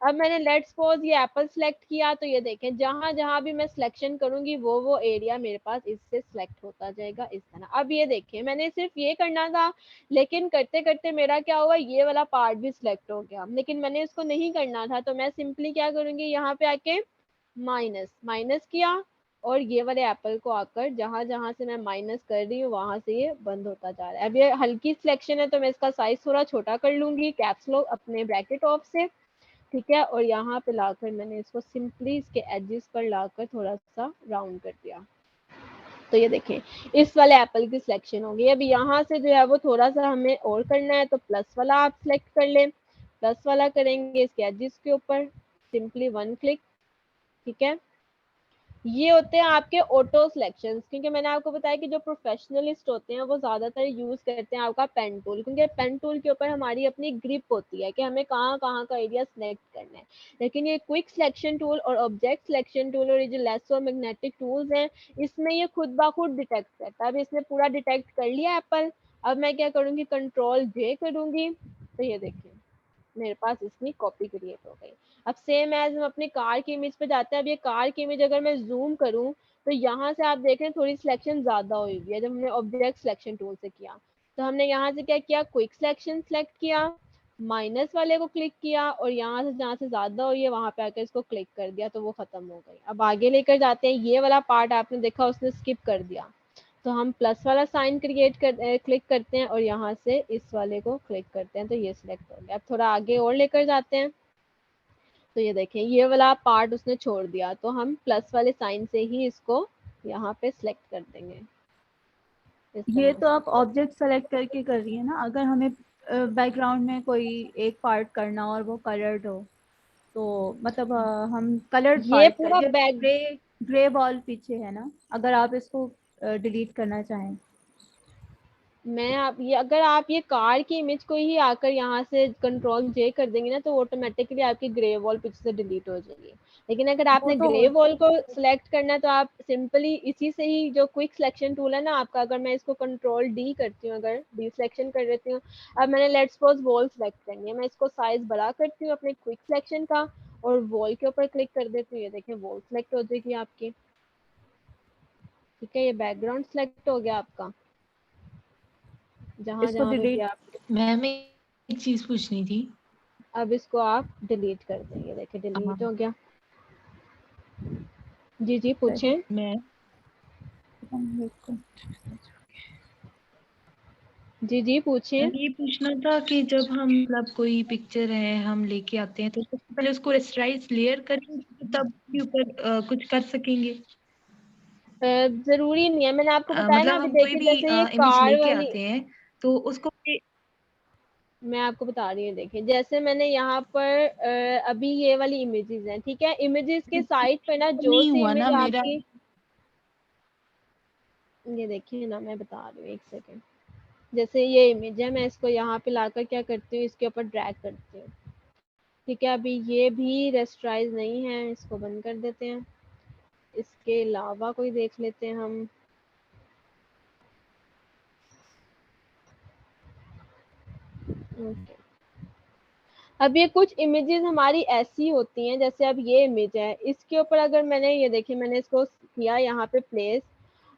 अब मैंने लेट्स सपोज ये एप्पल सेलेक्ट किया, तो ये देखें जहां जहां भी मैं सिलेक्शन करूंगी वो एरिया मेरे पास इससे सिलेक्ट होता जाएगा इस तरह। अब ये देखें मैंने सिर्फ ये करना था, लेकिन करते करते मेरा क्या हुआ, ये वाला पार्ट भी सिलेक्ट हो गया, लेकिन मैंने इसको नहीं करना था, तो मैं सिंपली क्या करूंगी, यहाँ पे आके माइनस माइनस किया, और ये वाले एप्पल को आकर जहां जहां से मैं माइनस कर रही हूँ वहां से ये बंद होता जा रहा है। अब ये हल्की सिलेक्शन है तो मैं इसका साइज थोड़ा छोटा कर लूंगी कैप्स लॉक अपने ब्रैकेट ऑफ से। ठीक है, और यहाँ पे लाकर मैंने इसको सिंपली इसके एजेस पर लाकर थोड़ा सा राउंड कर दिया, तो ये देखें इस वाले एप्पल की सिलेक्शन होगी। अब यहाँ से जो है वो थोड़ा सा हमें और करना है, तो प्लस वाला आप सिलेक्ट कर लें, प्लस वाला करेंगे इसके एजेस के ऊपर, सिंपली 1 क्लिक। ठीक है, ये होते हैं आपके ऑटो सिलेक्शंस, क्योंकि मैंने आपको बताया कि जो प्रोफेशनलिस्ट होते हैं वो ज्यादातर यूज करते हैं आपका पेन टूल, क्योंकि पेन टूल के ऊपर हमारी अपनी ग्रिप होती है कि हमें कहाँ कहाँ का एरिया सिलेक्ट करना है। लेकिन ये क्विक सिलेक्शन टूल और ऑब्जेक्ट सिलेक्शन टूल और ये जो लेसो मैग्नेटिक टूल्स हैं, इसमें ये खुद ब खुद डिटेक्ट करता है। अब इसने पूरा डिटेक्ट कर लिया एप्पल, अब मैं क्या करूंगी, कंट्रोल जे करूंगी, तो ये देखिए मेरे पास इसकी कॉपी क्रिएट हो गई। अब सेम एज हम अपनी कार की इमेज पे जाते हैं। अब ये कार की इमेज अगर मैं जूम करूं, तो यहाँ से आप देख रहे हैं थोड़ी सिलेक्शन ज्यादा हुई हुई है जब हमने ऑब्जेक्ट सिलेक्शन टूल से किया। तो हमने यहाँ से क्या किया, क्विक सिलेक्शन सेलेक्ट किया, माइनस वाले को क्लिक किया, और यहाँ से जहाँ से ज्यादा हुई है वहां पे आकर इसको क्लिक कर दिया, तो वो खत्म हो गई। अब आगे लेकर जाते हैं, ये वाला पार्ट आपने देखा उसने स्किप कर दिया, तो हम प्लस वाला साइन क्लिक करते हैं और यहाँ से इस वाले को क्लिक करते हैं, तो ये सिलेक्ट हो गया। अब थोड़ा आगे और लेकर जाते हैं, तो ये देखें ये वाला पार्ट उसने छोड़ दिया, तो हम प्लस वाले साइन से ही इसको यहाँ पे सिलेक्ट कर देंगे इस ये तरह तो से। आप ऑब्जेक्ट सेलेक्ट करके कर रही है ना, अगर हमें बैकग्राउंड में कोई एक पार्ट करना और वो कलर्ड हो, तो मतलब हम कलर्ड ये पार्ट पूरा करें, बैक, ग्रे ग्रे वॉल पीछे है ना, अगर आप इसको डिलीट करना चाहें। मैं आप ये अगर आप ये कार की इमेज को ही आकर यहाँ से कंट्रोल जे कर देंगे ना, तो ऑटोमेटिकली आपकी ग्रे वॉल पीछे से डिलीट हो जाएगी। लेकिन अगर वो आपने तो हो ग्रे वॉल को सिलेक्ट करना है, तो आप सिंपली इसी से ही, जो क्विक सिलेक्शन टूल है ना आपका, अगर मैं इसको कंट्रोल डी करती हूँ, अगर डी सिलेक्शन कर देती हूँ, अब मैंने लेट्स सपोज वॉल सिलेक्ट करनी है, मैं इसको साइज बड़ा करती हूँ अपने क्विक सिलेक्शन का और वॉल के ऊपर क्लिक कर देती हूँ, ये देखें वॉल सिलेक्ट हो जाएगी आपकी। ठीक है, ये बैकग्राउंड सिलेक्ट हो गया आपका जहां इसको जहां पे भी डिलीट। आप। मैम एक चीज पूछनी थी। अब इसको आप डिलीट कर देंगे, देखिए हाँ, डिलीट हो गया। जी जी पूछें। मैं जी जी पूछें। ये पूछना था कि जब हम मतलब कोई पिक्चर है हम लेके आते हैं तो सबसे पहले उसको रेस्टराइज लेयर करेंगे तब उसके ऊपर कुछ कर सकेंगे। जरूरी नहीं है, मैंने आपको बताया ना मतलब अभी, हम कोई देखिए भी जैसे ये इमेज कार लेके वाली, आते हैं तो उसको मैं आपको बता रही हूँ, देखिए जैसे मैंने यहाँ पर अभी ये वाली इमेजेस हैं, ठीक है, इमेजेस के साइड पे ना जो नहीं सी हुआ इमेज ना मेरा। आपकी, ये देखिए ना मैं बता रही हूँ एक सेकेंड। जैसे ये इमेज है, मैं इसको यहाँ पे लाकर क्या करती हूँ, इसके ऊपर ड्रैग करती हूँ। ठीक है, अभी ये भी रेस्टराइज नहीं है, इसको बंद कर देते हैं। इसके अलावा कोई देख लेते हैं हम। ओके, अब ये कुछ इमेजेस हमारी ऐसी होती हैं, जैसे अब ये इमेज है, इसके ऊपर अगर मैंने ये देखिए मैंने इसको किया यहाँ पे प्लेस।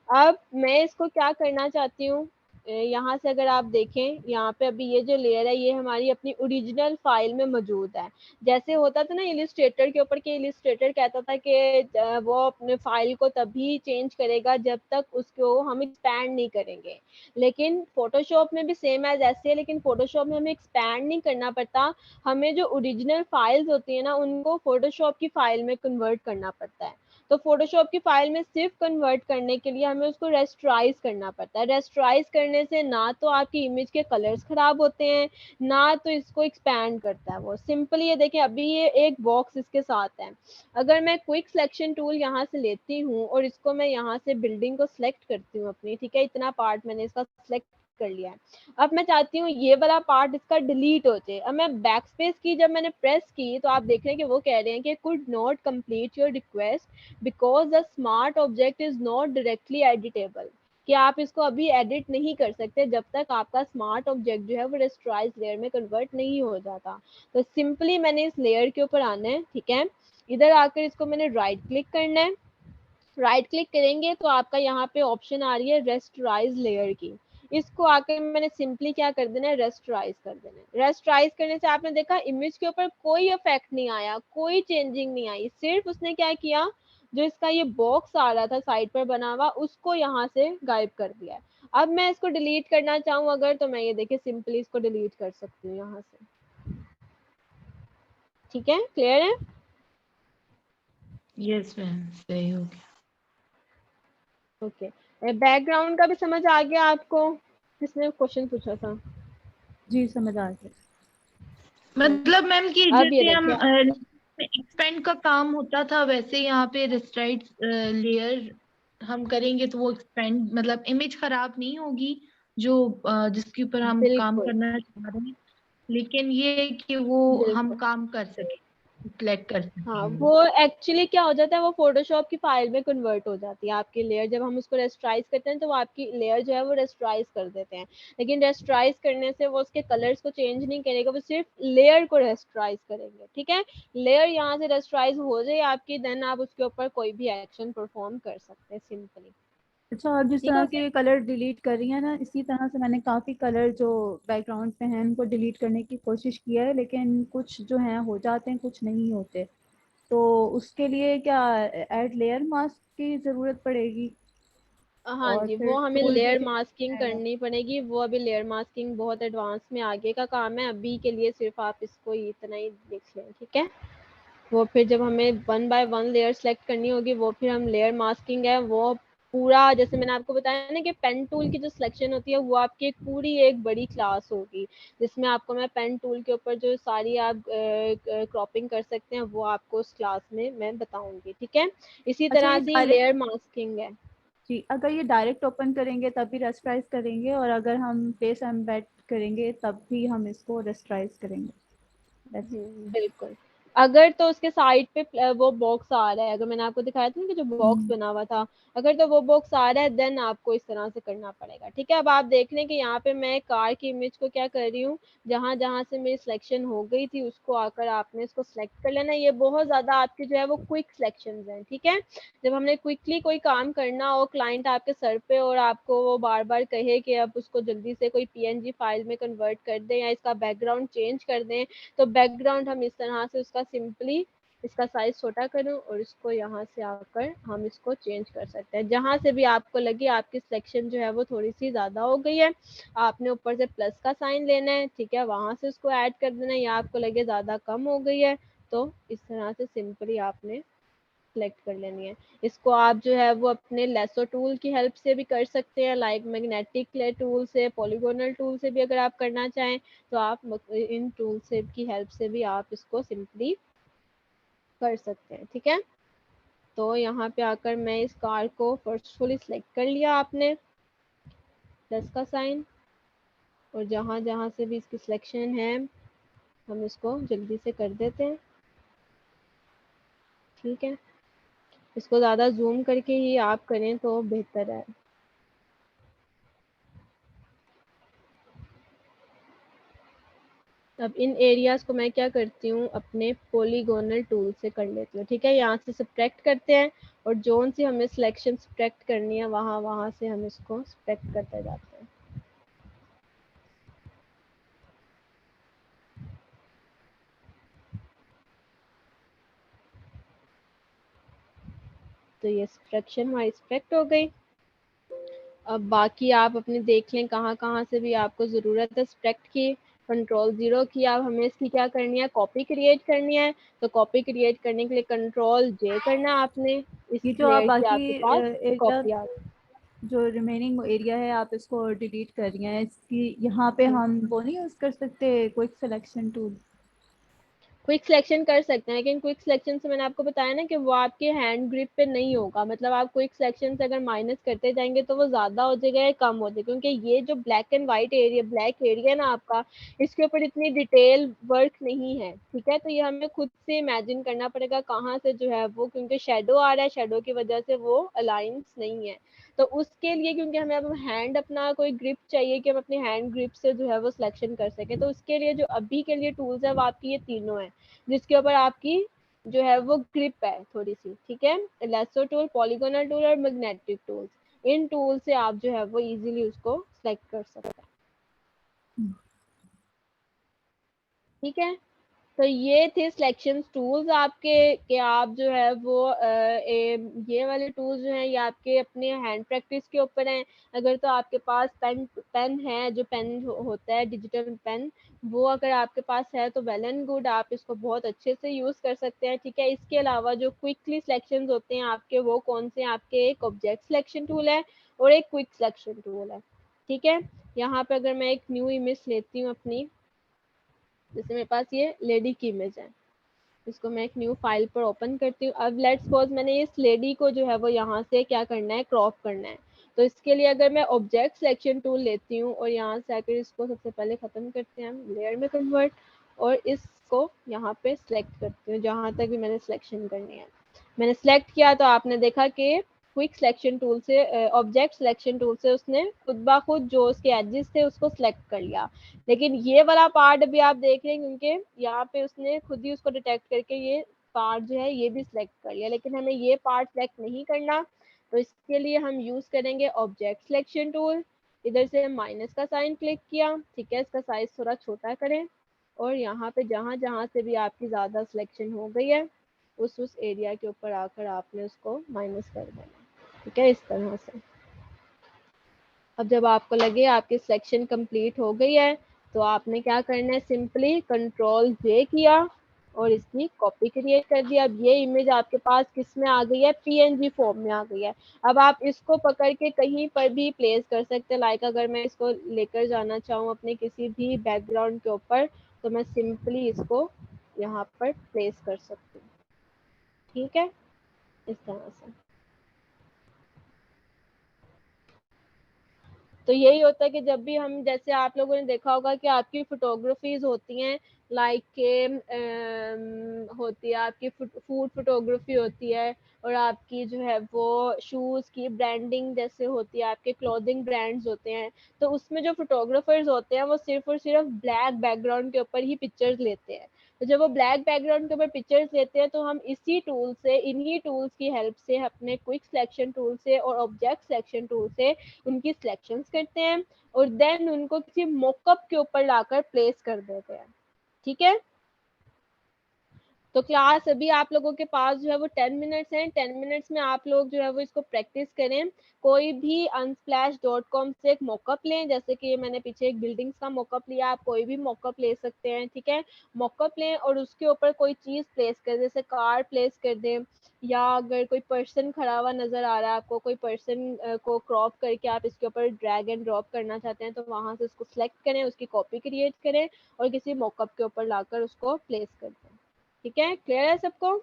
अब मैं इसको क्या करना चाहती हूँ, यहाँ से अगर आप देखें यहाँ पे अभी ये जो लेयर है ये हमारी अपनी ओरिजिनल फाइल में मौजूद है। जैसे होता था ना इलिस्ट्रेटर के ऊपर, कि इलिस्ट्रेटर कहता था कि वो अपने फाइल को तभी चेंज करेगा जब तक उसको हम एक्सपैंड नहीं करेंगे। लेकिन फोटोशॉप में भी सेम एज ऐसे है, लेकिन फोटोशॉप में हमें एक्सपैंड नहीं करना पड़ता, हमें जो ओरिजिनल फाइल्स होती है ना उनको फोटोशॉप की फाइल में कन्वर्ट करना पड़ता है। तो फोटोशॉप की फाइल में सिर्फ कन्वर्ट करने के लिए हमें उसको रेस्टराइज करना पड़ता है। रेस्टराइज करने से ना तो आपकी इमेज के कलर्स खराब होते हैं, ना तो इसको एक्सपैंड करता है वो। सिंपली ये देखें अभी ये एक बॉक्स इसके साथ है, अगर मैं क्विक सिलेक्शन टूल यहाँ से लेती हूँ और इसको मैं यहाँ से बिल्डिंग को सिलेक्ट करती हूँ अपनी, ठीक है, इतना पार्ट मैंने इसका सिलेक्ट कर लिया है। अब मैं चाहती हूँ ये वाला पार्ट इसका डिलीट हो जाए। अब मैं बैक स्पेस की जब मैंने प्रेस की तो आप देख रहे हैं कि वो कह रहे हैं कि could not complete your request because the smart object is not directly editable, कि आप इसको अभी एडिट नहीं कर सकते जब तक आपका स्मार्ट ऑब्जेक्ट जो है वो रेस्टराइज लेयर में कन्वर्ट नहीं हो जाता। तो सिंपली मैंने इस लेयर के ऊपर आना है, ठीक है, इधर आकर इसको मैंने राइट क्लिक करना है। राइट क्लिक करेंगे तो आपका यहाँ पे ऑप्शन आ रही है रेस्टराइज लेयर की, इसको आकर मैंने सिंपली क्या कर देना है, रेस्टराइज कर देना है। रेस्टराइज करने से आपने देखा इमेज के ऊपर कोई इफेक्ट नहीं आया, कोई चेंजिंग नहीं आई, सिर्फ उसने क्या किया, जो इसका ये बॉक्स आ रहा था साइड पर बना हुआ उसको यहाँ से गायब कर दिया है। अब मैं इसको डिलीट करना चाहूँ अगर, तो मैं ये देखिए सिंपली इसको डिलीट कर सकती हूँ यहाँ से। ठीक है, क्लियर है? यस मैम, सही हो गया। ओके, बैकग्राउंड का भी समझ आ गया आपको? किसने क्वेश्चन पूछा था? जी समझ आ गया। मतलब मैम कि अब ये जैसे हम देखिए, एक्सपेंड का काम होता था वैसे यहाँ पे रेस्ट्राइड लेयर हम करेंगे तो वो एक्सपेंड मतलब इमेज खराब नहीं होगी जो जिसके ऊपर हम काम बिल्कुल करना चाह रहे हैं, लेकिन ये है कि वो हम बिल्कुल। काम कर सके, सिलेक्ट कर हाँ, सकें। वो एक्चुअली क्या हो जाता है, वो फोटोशॉप की फाइल में कन्वर्ट हो जाती है आपकी लेयर। जब हम उसको रेस्टराइज करते हैं तो वो आपकी लेयर जो है वो रेस्टराइज कर देते हैं, लेकिन रेस्टराइज करने से वो उसके कलर्स को चेंज नहीं करेगा, वो सिर्फ लेयर को रेस्टराइज करेंगे। ठीक है, लेयर यहाँ से रेस्टराइज हो जाए आपकी, देन आप उसके ऊपर कोई भी एक्शन परफॉर्म कर सकते हैं सिंपली। अच्छा, और जिस ठीक तरह हो से गया? ये कलर डिलीट कर रही है ना, इसी तरह से मैंने काफ़ी कलर जो बैकग्राउंड पे हैं उनको डिलीट करने की कोशिश किया है, लेकिन कुछ जो हैं हो जाते हैं, कुछ नहीं होते। तो उसके लिए क्या ऐड लेयर मास्क की ज़रूरत पड़ेगी? हाँ और जी, फिर वो हमें टूल भी लेयर चेंज मास्किंग आएगा? करनी पड़ेगी। वो अभी लेयर मास्किंग बहुत एडवांस में आगे का काम है, अभी के लिए सिर्फ आप इसको इतना ही देख लें। ठीक है, वो फिर जब हमें 1 बाय 1 लेयर सेलेक्ट करनी होगी, वो फिर हम लेयर मास्किंग है वो पूरा, जैसे मैंने आपको बताया ना कि पेन टूल की जो सिलेक्शन होती है वो आपकी एक पूरी एक बड़ी क्लास होगी, जिसमें आपको मैं पेन टूल के ऊपर जो सारी आप क्रॉपिंग कर सकते हैं वो आपको उस क्लास में मैं बताऊंगी। ठीक है, इसी अच्छा, तरह ये से डायरेक्ट, लेयर मास्किंग है। जी अगर ये डायरेक्ट ओपन करेंगे तब भी रेस्टराइज करेंगे, और अगर हम प्लेस एम्बेड करेंगे तब भी हम इसको रेस्टराइज करेंगे? That's it. बिल्कुल। अगर तो उसके साइड पे वो बॉक्स आ रहा है, अगर मैंने आपको दिखाया था ना कि जो बॉक्स बना हुआ था, अगर तो वो बॉक्स आ रहा है देन आपको इस तरह से करना पड़ेगा। ठीक है, अब आप देख लें कि यहाँ पे मैं कार की इमेज को क्या कर रही हूँ, जहाँ जहाँ से मेरी सिलेक्शन हो गई थी उसको आकर आपने इसको सिलेक्ट कर लेना। ये बहुत ज्यादा आपकी जो है वो क्विक सिलेक्शन है। ठीक है, जब हमने क्विकली कोई काम करना हो, क्लाइंट आपके सर पे, और आपको वो बार बार कहे कि अब उसको जल्दी से कोई पीएनजी फाइल में कन्वर्ट कर दें या इसका बैकग्राउंड चेंज कर दें, तो बैकग्राउंड हम इस तरह से उसका सिंपली इसका साइज छोटा करूं और इसको यहाँ से आकर हम इसको चेंज कर सकते हैं। जहां से भी आपको लगे आपकी सिलेक्शन जो है वो थोड़ी सी ज्यादा हो गई है, आपने ऊपर से प्लस का साइन लेना है। ठीक है, वहां से उसको ऐड कर देना है, या आपको लगे ज्यादा कम हो गई है तो इस तरह से सिंपली आपने सेलेक्ट कर लेनी है। इसको आप जो है वो अपने लेसो टूल की हेल्प से भी कर सकते हैं, लाइक मैग्नेटिक टूल से, पॉलीगोनल टूल से भी अगर आप करना चाहें तो आप इन टूल से की हेल्प से भी आप इसको सिंपली कर सकते हैं। ठीक है, तो यहाँ पे आकर मैं इस कार को फर्स्टफुली सिलेक्ट कर लिया आपने, प्लस का साइन, और जहाँ जहाँ से भी इसकी सिलेक्शन है हम इसको जल्दी से कर देते हैं। ठीक है, इसको ज़्यादा जूम करके ही आप करें तो बेहतर है। अब इन एरियाज को मैं क्या करती हूँ, अपने पॉलीगोनल टूल से कर लेती हूँ। ठीक है, यहाँ से सब्ट्रैक्ट करते हैं और जोन सी हमें सिलेक्शन सब्ट्रैक्ट करनी है वहाँ वहाँ से हम इसको सब्ट्रैक्ट करते जाते हैं। तो ये सब्ट्रैक्शन हमारी सब्ट्रैक्ट हो गई। अब बाकी आप अपने देख लें कहाँ कहाँ से भी आपको ज़रूरत है सब्ट्रैक्ट की। कंट्रोल 0 की, अब हमें इसकी क्या करनी है, कॉपी क्रिएट करनी है। तो कॉपी क्रिएट करने के लिए कंट्रोल J करना है आपने, इस ये जो आप लेयर की बाकी आपके पास एरिया, कॉपी आ गई। जो रिमेनिंग एरिया है आप इसको डिलीट कर रही हैं, इसकी यहाँ पे हम वो नहीं यूज़ कर सकते quick selection tool? Quick selection कर सकते हैं, लेकिन क्विक सिलेक्शन से मैंने आपको बताया ना कि वो आपके हैंड ग्रिप पे नहीं होगा। मतलब आप क्विक सिलेक्शन से अगर माइनस करते जाएंगे तो वो ज्यादा हो जाएगा या कम हो जाएगा, क्योंकि ये जो black and white area, black area ना आपका, इसके ऊपर इतनी डिटेल वर्क नहीं है, ठीक है। तो ये हमें खुद से इमेजिन करना पड़ेगा कहाँ से जो है वो, क्योंकि शेडो आ रहा है, शेडो की वजह से वो अलाइंस नहीं है। तो उसके लिए, क्योंकि हमें अब हैंड अपना कोई ग्रिप चाहिए कि हम अपने हैंड ग्रिप से जो है वो सिलेक्शन कर सके, तो उसके लिए जो अभी के लिए टूल्स है वो आपकी ये तीनों है, जिसके ऊपर आपकी जो है वो ग्रिप है थोड़ी सी, ठीक है। लेसो टूल, पॉलीगोनल टूल और मैग्नेटिक टूल, इन टूल से आप जो है वो इजीली उसको सेलेक्ट कर सकते हैं, ठीक है। तो ये थे सिलेक्शन टूल्स आपके, कि आप जो है वो ये वाले टूल्स जो हैं ये आपके अपने हैंड प्रैक्टिस के ऊपर हैं। अगर तो आपके पास पेन है, जो पेन होता है डिजिटल पेन, वो अगर आपके पास है तो वेल एंड गुड, आप इसको बहुत अच्छे से यूज़ कर सकते हैं, ठीक है। इसके अलावा जो क्विकली सिलेक्शन होते हैं आपके, वो कौन से, आपके एक ऑब्जेक्ट सिलेक्शन टूल है और एक क्विक सिलेक्शन टूल है, ठीक है। यहाँ पे अगर मैं एक न्यू इमेज लेती हूँ अपनी, जैसे मेरे पास ये लेडी की इमेज है, इसको मैं एक न्यू फाइल पर ओपन करती हूँ। अब लेट्स सपोज मैंने इस लेडी को जो है वो यहाँ से क्या करना है, क्रॉप करना है। तो इसके लिए अगर मैं ऑब्जेक्ट सिलेक्शन टूल लेती हूँ और यहाँ से आकर इसको सबसे पहले ख़त्म करते हैं हम लेयर में कन्वर्ट, और इसको यहाँ पे सिलेक्ट करती हूँ जहाँ तक भी मैंने सिलेक्शन करनी है। मैंने सिलेक्ट किया तो आपने देखा कि क्विक सिलेक्शन टूल से, ऑब्जेक्ट सिलेक्शन टूल से उसने खुद ब खुद जो उसके एजेस थे उसको सिलेक्ट कर लिया। लेकिन ये वाला पार्ट अभी आप देख रहे हैं, क्योंकि यहाँ पे उसने खुद ही उसको डिटेक्ट करके ये पार्ट जो है ये भी सिलेक्ट कर लिया, लेकिन हमें ये पार्ट सिलेक्ट नहीं करना। तो इसके लिए हम यूज करेंगे ऑब्जेक्ट सिलेक्शन टूल। इधर से माइनस का साइन क्लिक किया, ठीक है, इसका साइज थोड़ा छोटा करें, और यहाँ पे जहाँ जहाँ से भी आपकी ज़्यादा सिलेक्शन हो गई है उस एरिया के ऊपर आकर आपने उसको माइनस कर देना, ठीक है, इस तरह से। अब जब आपको लगे आपकी सिलेक्शन कंप्लीट हो गई है तो आपने क्या करना है, सिंपली कंट्रोल जे किया और इसकी कॉपी क्रिएट कर दिया। अब ये इमेज आपके पास किस में आ गई है, पीएनजी फॉर्म में आ गई है। अब आप इसको पकड़ के कहीं पर भी प्लेस कर सकते हैं। लाइक अगर मैं इसको लेकर जाना चाहूँ अपने किसी भी बैकग्राउंड के ऊपर, तो मैं सिंपली इसको यहाँ पर प्लेस कर सकती हूँ, ठीक है, इस तरह से। तो यही होता है कि जब भी हम, जैसे आप लोगों ने देखा होगा कि आपकी फोटोग्राफीज होती हैं, लाइक के होती है आपकी फूड फोटोग्राफी होती है, और आपकी जो है वो शूज़ की ब्रांडिंग जैसे होती है, आपके क्लोथिंग ब्रांड्स होते हैं। तो उसमें जो फोटोग्राफर्स होते हैं वो सिर्फ और सिर्फ ब्लैक बैकग्राउंड के ऊपर ही पिक्चर्स लेते हैं। तो जब वो ब्लैक बैकग्राउंड के ऊपर पिक्चर्स लेते हैं तो हम इसी टूल से, इन्हीं टूल्स की हेल्प से, अपने क्विक सिलेक्शन टूल से और ऑब्जेक्ट सिलेक्शन टूल से उनकी सिलेक्शंस करते हैं और देन उनको किसी मॉकअप के ऊपर लाकर प्लेस कर देते हैं, ठीक है। तो क्लास अभी आप लोगों के पास जो है वो 10 मिनट्स हैं। 10 मिनट्स में आप लोग जो है वो इसको प्रैक्टिस करें। कोई भी unsplash.com से एक मॉकअप लें, जैसे कि मैंने पीछे एक बिल्डिंग्स का मॉकअप लिया, आप कोई भी मॉकअप ले सकते हैं, ठीक है। मॉकअप लें और उसके ऊपर कोई चीज़ प्लेस कर, जैसे कार प्लेस कर दें, या अगर कोई पर्सन खड़ा हुआ नजर आ रहा है आपको, कोई पर्सन को क्रॉप करके आप इसके ऊपर ड्रैग एंड ड्रॉप करना चाहते हैं, तो वहां से उसको सेलेक्ट करें, उसकी कॉपी क्रिएट करें और किसी मॉकअप के ऊपर लाकर उसको प्लेस कर दें, ठीक है। क्लियर है सबको?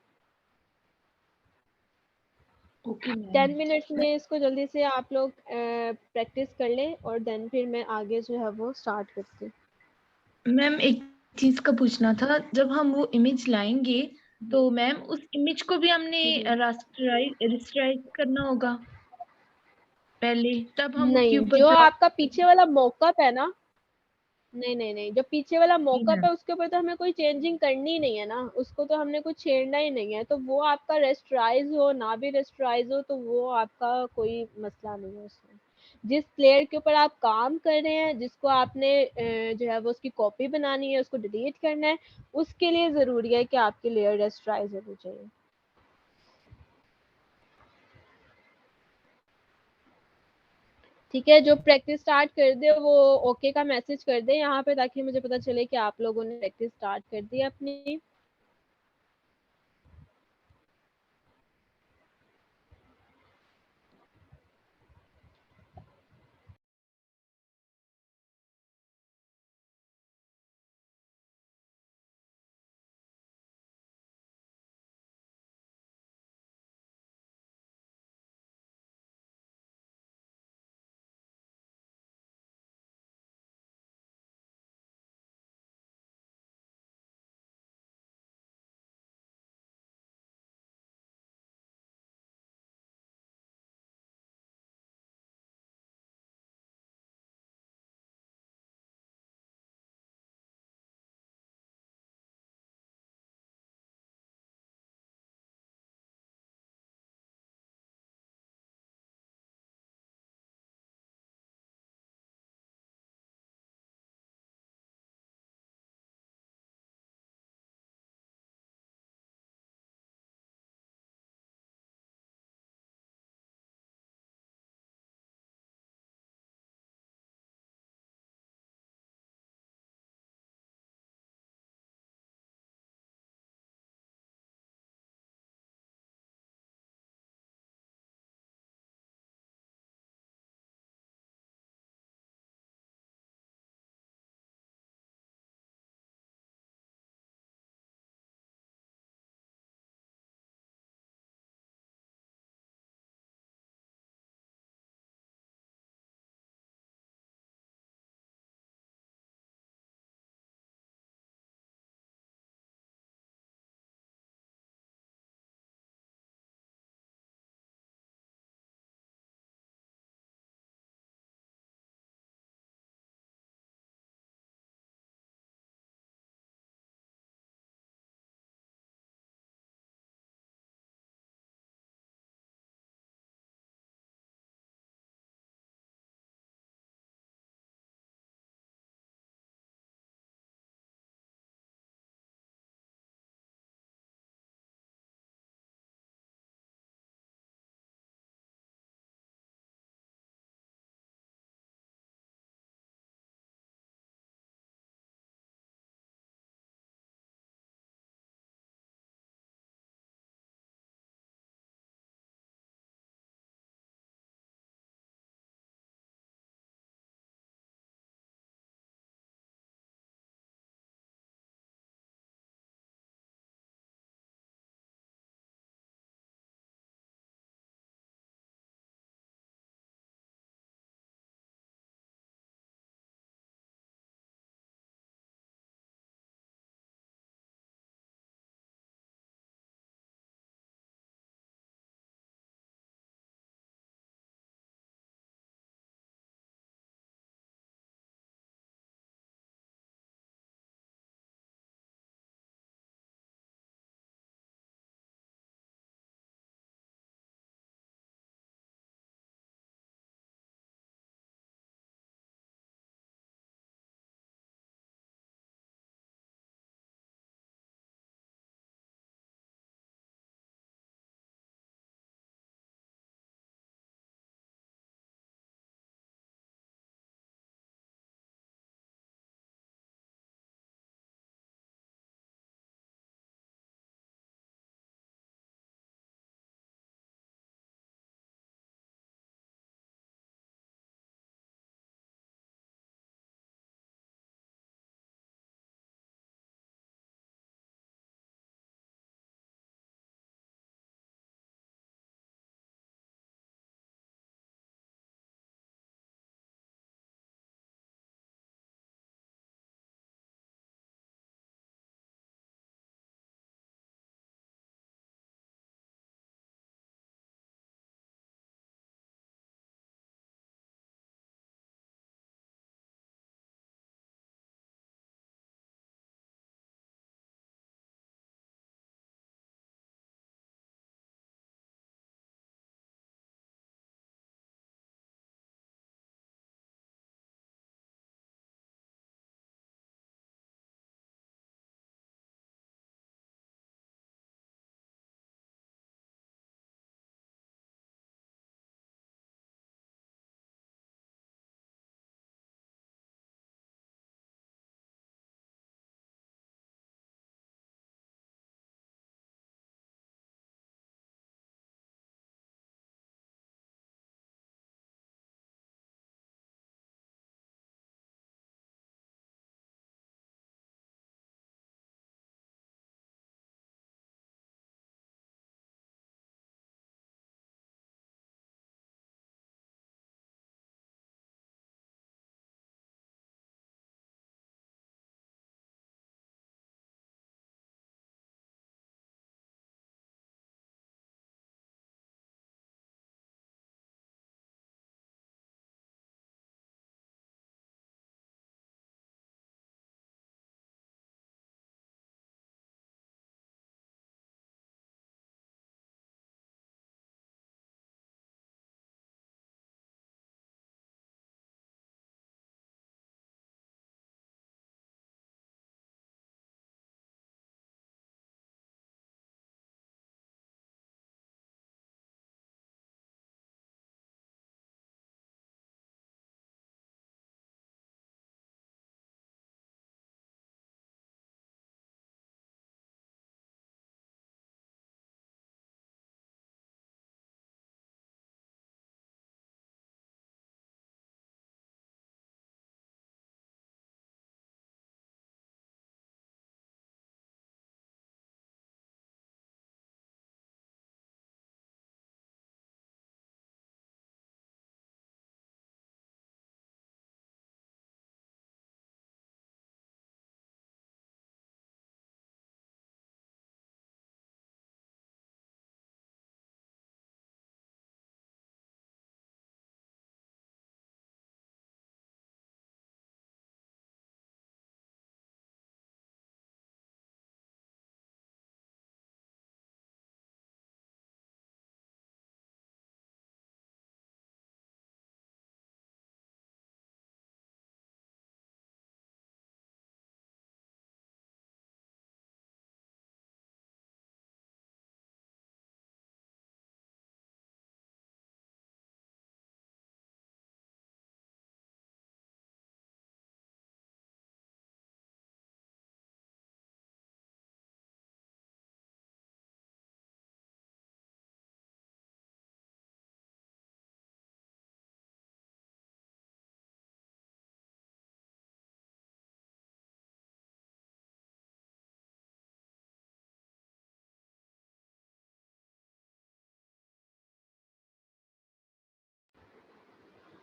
Okay 10 ma'am. मिनट्स में इसको जल्दी से आप लोग प्रैक्टिस कर लें और देन फिर मैं आगे जो है वो स्टार्ट करती हूँ। मैम एक चीज का पूछना था, जब हम वो इमेज लाएंगे तो मैम उस इमेज को भी हमने रास्टराइज करना होगा पहले, तब हम उसके नहीं, ऊपर जो क्लास। आपका पीछे वाला मॉकअप है ना, नहीं नहीं नहीं, जो पीछे वाला जी मॉकअप मैम। है उसके ऊपर तो हमें कोई चेंजिंग करनी नहीं है ना, उसको तो हमने कुछ छेड़ना ही नहीं है। तो वो आपका रेस्टराइज हो ना भी रेस्टराइज हो तो वो आपका कोई मसला नहीं है उसमें। जिस प्लेयर के ऊपर आप काम कर रहे हैं, जिसको आपने जो है वो उसकी कॉपी बनानी है, उसको डिलीट करना है, उसके लिए जरूरी है कि आपकी लेयर रेस्टराइज होनी चाहिए। ठीक है, जो प्रैक्टिस स्टार्ट कर दे वो ओके का मैसेज कर दे यहाँ पे, ताकि मुझे पता चले कि आप लोगों ने प्रैक्टिस स्टार्ट कर दी है अपनी।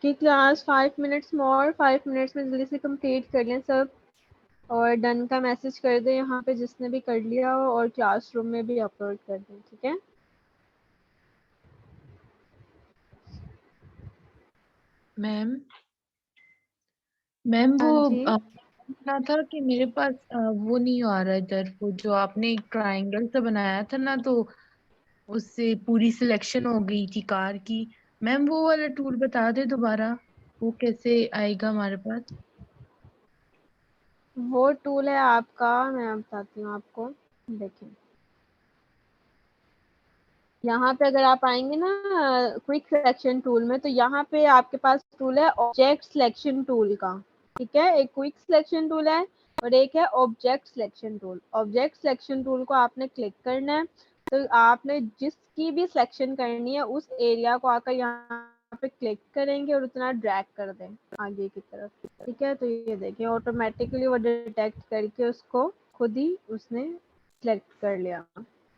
कि क्लास 5 मिनट्स मोर, 5 मिनट्स में जल्दी से कंप्लीट कर लें सब, और डन का मैसेज कर दें यहाँ पे जिसने भी कर लिया हो, और क्लासरूम में भी अपलोड कर दें, ठीक है। मैम मैम वो हाँ जी। ना था कि मेरे पास वो नहीं आ रहा इधर, वो जो आपने एक ट्रायंगल सा बनाया था ना, तो उससे पूरी सिलेक्शन हो गई थी कार की। मैम वो वाला टूल बता दे दोबारा, वो कैसे आएगा हमारे पास? वो टूल है आपका, मैं बताती हूँ आपको, देखें यहाँ पे अगर आप आएंगे ना क्विक सिलेक्शन टूल में, तो यहाँ पे आपके पास टूल है ऑब्जेक्ट सिलेक्शन टूल का, ठीक है। एक क्विक सिलेक्शन टूल है और एक है object selection tool. Object selection tool को आपने क्लिक करना है, तो आपने जिसकी भी सिलेक्शन करनी है उस एरिया को आकर यहाँ पे क्लिक करेंगे और उतना ड्रैग कर दें आगे की तरफ, ठीक है। तो ये देखिए ऑटोमेटिकली वो डिटेक्ट करके उसको खुद ही उसने सिलेक्ट कर लिया।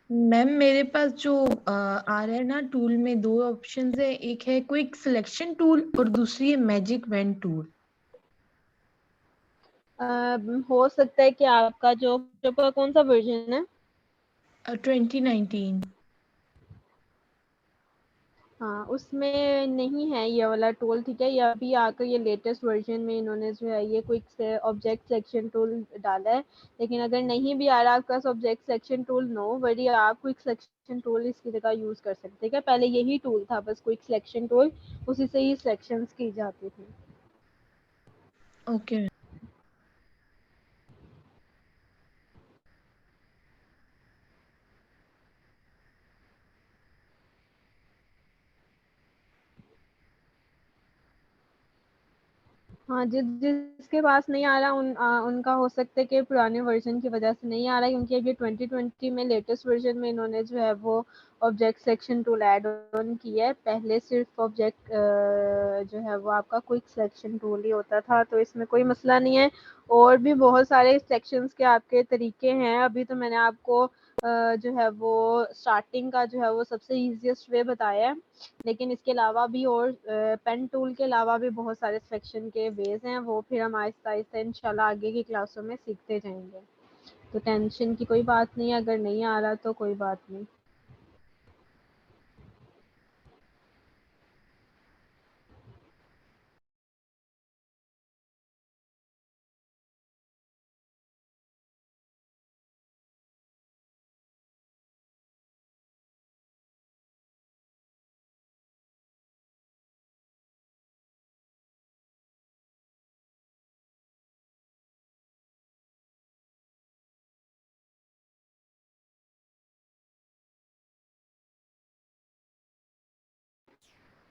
मैम मेरे पास जो आ रहा है ना टूल में, दो ऑप्शंस है, एक है क्विक सिलेक्शन टूल और दूसरी है मैजिक वेन टूल। हो सकता है कि आपका जो का कौन सा वर्जन है? 2019। हाँ, उसमें नहीं है ये वाला टूल, ठीक है। ये अभी आकर ये लेटेस्ट वर्जन में इन्होंने जो है ये क्विक से ऑब्जेक्ट सिलेक्शन टूल डाला है। लेकिन अगर नहीं भी आ रहा आपका object selection tool, no worry, आप क्विक सिलेक्शन टूल इसकी जगह यूज कर सकते हैं। पहले यही टूल था बस, क्विक सिलेक्शन टूल, उसी से ही सिलेक्शंस की जाती थी। ओके। हाँ, जिसके पास नहीं आ रहा उनका हो सकता है कि पुराने वर्जन की वजह से नहीं आ रहा है, क्योंकि अभी 2020 में लेटेस्ट वर्जन में इन्होंने जो है वो object selection tool add on किया है। पहले सिर्फ ऑब्जेक्ट जो है वो आपका क्विक सिलेक्शन टूल ही होता था, तो इसमें कोई मसला नहीं है। और भी बहुत सारे सिलेक्शंस के आपके तरीके हैं। अभी तो मैंने आपको जो है वो स्टार्टिंग का जो है वो सबसे ईजीएस्ट वे बताया है, लेकिन इसके अलावा भी और पेन टूल के अलावा भी बहुत सारे सिलेक्शन के वेज हैं, वो फिर हम आहिस्ता आहिस्ता इंशाल्लाह आगे की क्लासों में सीखते जाएंगे। तो टेंशन की कोई बात नहीं है, अगर नहीं आ रहा तो कोई बात नहीं।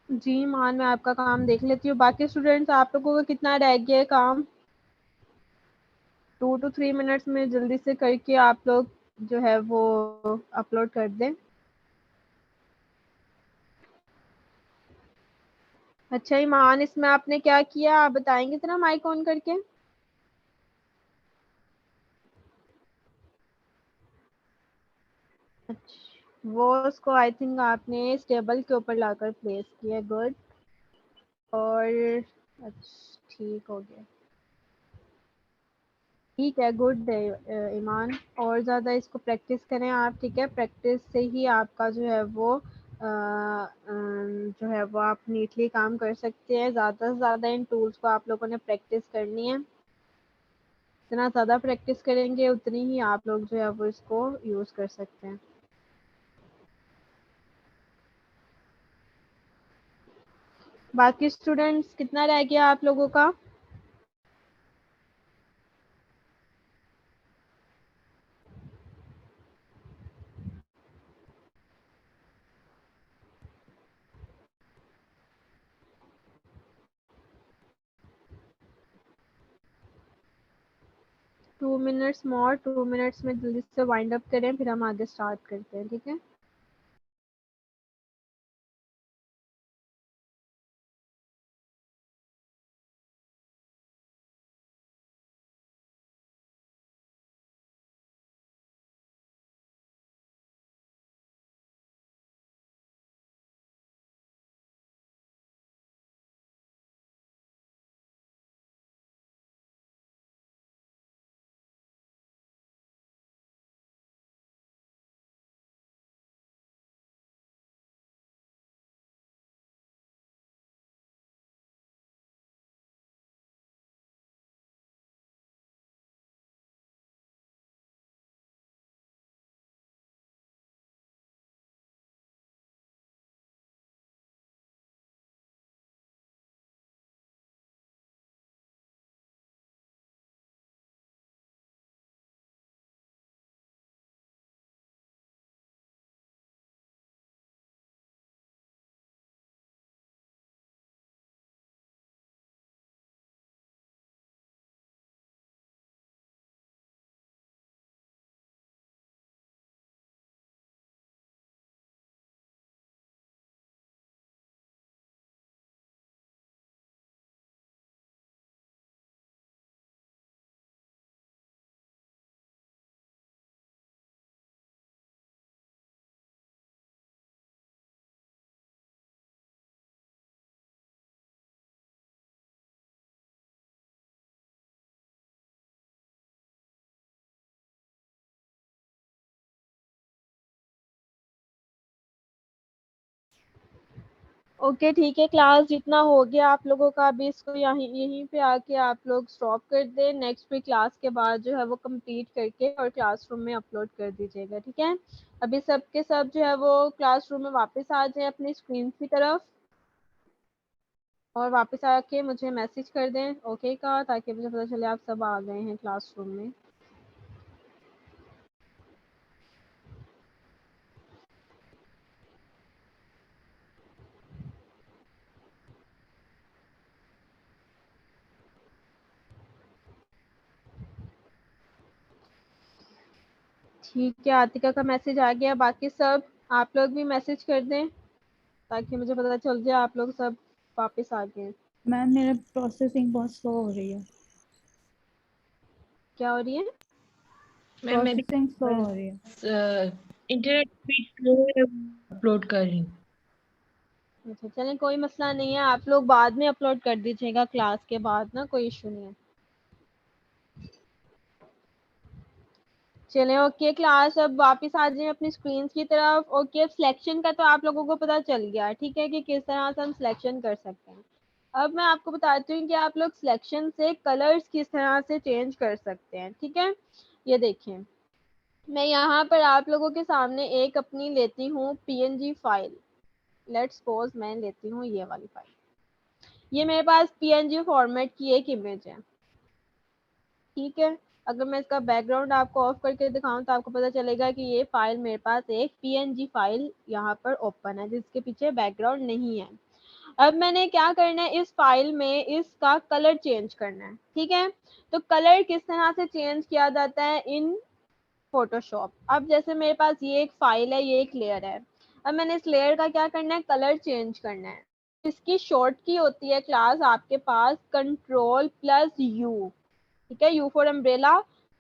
जी मान, मैं आपका काम देख लेती हूँ। बाकी स्टूडेंट्स, आप लोगों का कितना रह गया है काम? 2 to 3 मिनट्स में जल्दी से करके आप लोग जो है वो अपलोड कर दें। अच्छा ईमान, इसमें आपने क्या किया आप बताएंगे जरा माइक ऑन करके? अच्छा, वो उसको आई थिंक आपने स्टेबल के ऊपर लाकर प्लेस किया, गुड। और अच्छा, ठीक हो गया, ठीक है, गुड है ईमान। और ज़्यादा इसको प्रैक्टिस करें आप, ठीक है। प्रैक्टिस से ही आपका जो है वो जो है वो आप नीटली काम कर सकते हैं। ज़्यादा से ज़्यादा इन टूल्स को आप लोगों ने प्रैक्टिस करनी है। जितना ज़्यादा प्रैक्टिस करेंगे उतनी ही आप लोग जो है वो इसको यूज़ कर सकते हैं। बाकी स्टूडेंट्स, कितना रह गया आप लोगों का? टू मिनट्स मोर, 2 मिनट्स में जल्दी से वाइंड अप करें, फिर हम आगे स्टार्ट करते हैं, ठीक है। ओके ठीक है क्लास, जितना हो गया आप लोगों का अभी इसको यहीं पे आके आप लोग स्टॉप कर दें। नेक्स्ट वीक क्लास के बाद जो है वो कंप्लीट करके और क्लासरूम में अपलोड कर दीजिएगा, ठीक है। अभी सब के सब जो है वो क्लासरूम में वापस आ जाएं अपनी स्क्रीन की तरफ और वापस आके मुझे मैसेज कर दें ओके का, ताकि मुझे पता चले आप सब आ गए हैं क्लासरूम में। ठीक है, आतिका का मैसेज आ गया। बाकी सब आप लोग भी मैसेज कर दें ताकि मुझे पता चल जाए आप लोग सब वापस आ गए। मैम मेरा प्रोसेसिंग बहुत स्लो हो रही है। क्या हो रही है? मैम मेरी प्रोसेसिंग स्लो हो रही है। इंटरनेट स्पीड स्लो है, अपलोड कर रही हूँ। अच्छा चलें, कोई मसला नहीं है, आप लोग बाद में अपलोड कर दीजिएगा क्लास के बाद ना, कोई इशू नहीं है। चलें ओके क्लास, अब वापस आ जाएं अपनी स्क्रीन की तरफ। ओके अब सिलेक्शन का तो आप लोगों को पता चल गया, ठीक है, कि किस तरह से हम सिलेक्शन कर सकते हैं। अब मैं आपको बताती हूँ कि आप लोग सिलेक्शन से कलर्स किस तरह से चेंज कर सकते हैं, ठीक है। ये देखें, मैं यहाँ पर आप लोगों के सामने एक अपनी लेती हूँ PNG फाइल। लेट्स सपोज मैं लेती हूँ ये वाली फाइल, ये मेरे पास PNG फॉर्मेट की एक इमेज है, ठीक है। अगर मैं इसका बैकग्राउंड आपको ऑफ करके दिखाऊं तो आपको पता चलेगा कि ये फाइल मेरे पास एक PNG फाइल यहाँ पर ओपन है जिसके पीछे बैकग्राउंड नहीं है। अब मैंने क्या करना है, इस फाइल में इसका कलर चेंज करना है, ठीक है। तो कलर किस तरह से चेंज किया जाता है इन फोटोशॉप। अब जैसे मेरे पास ये एक फाइल है, ये एक लेयर है। अब मैंने इस लेयर का क्या करना है, कलर चेंज करना है। इसकी शॉर्ट की होती है क्लास आपके पास Ctrl+U, ठीक है, यू फॉर अम्ब्रेला।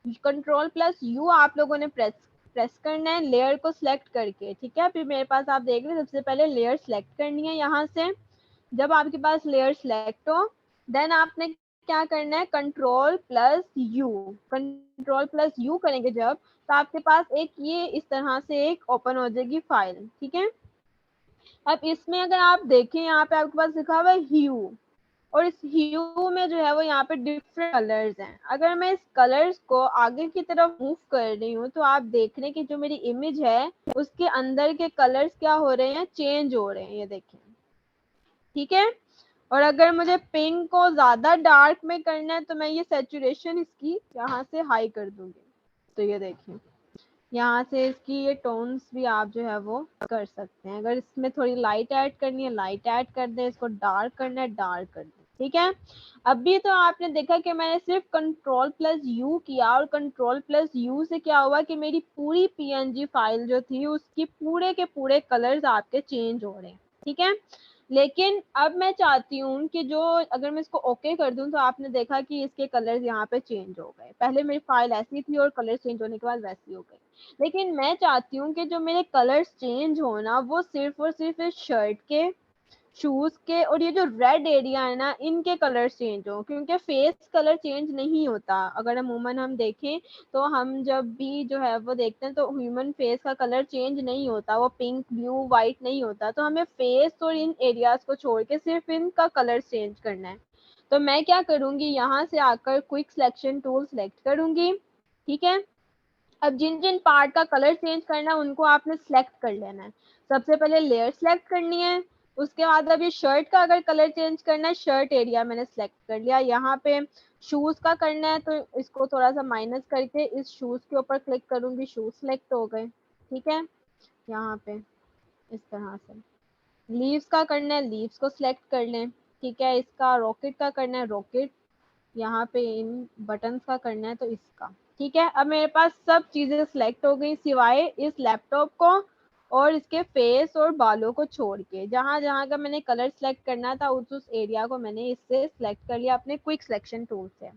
Ctrl+U आप लोगों ने प्रेस करना है लेयर को सिलेक्ट करके, ठीक है। फिर मेरे पास आप देख रहे हैं, सबसे पहले लेयर सिलेक्ट करनी है यहाँ से। जब आपके पास लेयर सिलेक्ट हो देन आपने क्या करना है, Ctrl+U। Ctrl+U करेंगे जब, तो आपके पास एक ये इस तरह से एक ओपन हो जाएगी फाइल, ठीक है। अब इसमें अगर आप देखें, यहाँ पे आपके पास लिखा हुआ है ह्यू, और इस ह्यू में जो है वो यहाँ पे डिफरेंट कलर्स हैं। अगर मैं इस कलर्स को आगे की तरफ मूव कर रही हूँ तो आप देख रहे हैं कि जो मेरी इमेज है उसके अंदर के कलर्स क्या हो रहे हैं, चेंज हो रहे हैं, ये देखें, ठीक है। और अगर मुझे पिंक को ज्यादा डार्क में करना है तो मैं ये सैचुरेशन इसकी यहाँ से हाई कर दूंगी। तो ये देखिए, यहाँ से इसकी ये टोन्स भी आप जो है वो कर सकते हैं। अगर इसमें थोड़ी लाइट ऐड करनी है लाइट ऐड कर दें, इसको डार्क करना है डार्क कर दें, ठीक है। अभी तो आपने देखा कि मैंने सिर्फ Ctrl+U किया और Ctrl+U से क्या हुआ कि मेरी पूरी PNG फाइल जो थी उसकी पूरे के पूरे कलर्स आपके चेंज हो रहे हैं, ठीक है। लेकिन अब मैं चाहती हूँ कि जो अगर मैं इसको ओके कर दूं तो आपने देखा कि इसके कलर्स यहाँ पे चेंज हो गए। पहले मेरी फाइल ऐसी थी और कलर चेंज होने के बाद वैसी हो गई। लेकिन मैं चाहती हूँ कि जो मेरे कलर्स चेंज होना वो सिर्फ और सिर्फ इस शर्ट के, शूज के और ये जो रेड एरिया है ना इनके कलर चेंज हो, क्योंकि फेस कलर चेंज नहीं होता। अगर अमूमन हम देखें तो हम जब भी जो है वो देखते हैं तो ह्यूमन फेस का कलर चेंज नहीं होता, वो पिंक ब्लू वाइट नहीं होता। तो हमें फेस और इन एरियाज को छोड़ के सिर्फ इनका कलर चेंज करना है। तो मैं क्या करूंगी, यहाँ से आकर क्विक सिलेक्शन टूल सेलेक्ट करूंगी, ठीक है। अब जिन जिन पार्ट का कलर चेंज करना है उनको आपने सेलेक्ट कर लेना है। सबसे पहले लेयर सेलेक्ट करनी है, उसके बाद अब ये शर्ट का अगर कलर चेंज करना है, शर्ट एरिया मैंने सेलेक्ट कर लिया। यहाँ पे शूज का करना है तो इसको थोड़ा सा माइनस करके इस शूज के ऊपर क्लिक करूंगी, शूज सेलेक्ट हो गए, ठीक है। यहाँ पे इस तरह से लीव्स का करना है, लीव्स को सिलेक्ट कर लें, ठीक है। इसका रॉकेट का करना है, रॉकेट। यहाँ पे इन बटन्स का करना है तो इसका, ठीक है। अब मेरे पास सब चीजें सिलेक्ट हो गई सिवाय इस लैपटॉप को और इसके फेस और बालों को छोड़ के। जहां जहां का मैंने कलर सेलेक्ट करना था उस एरिया को मैंने इससे सिलेक्ट कर लिया अपने क्विक सिलेक्शन टूल से।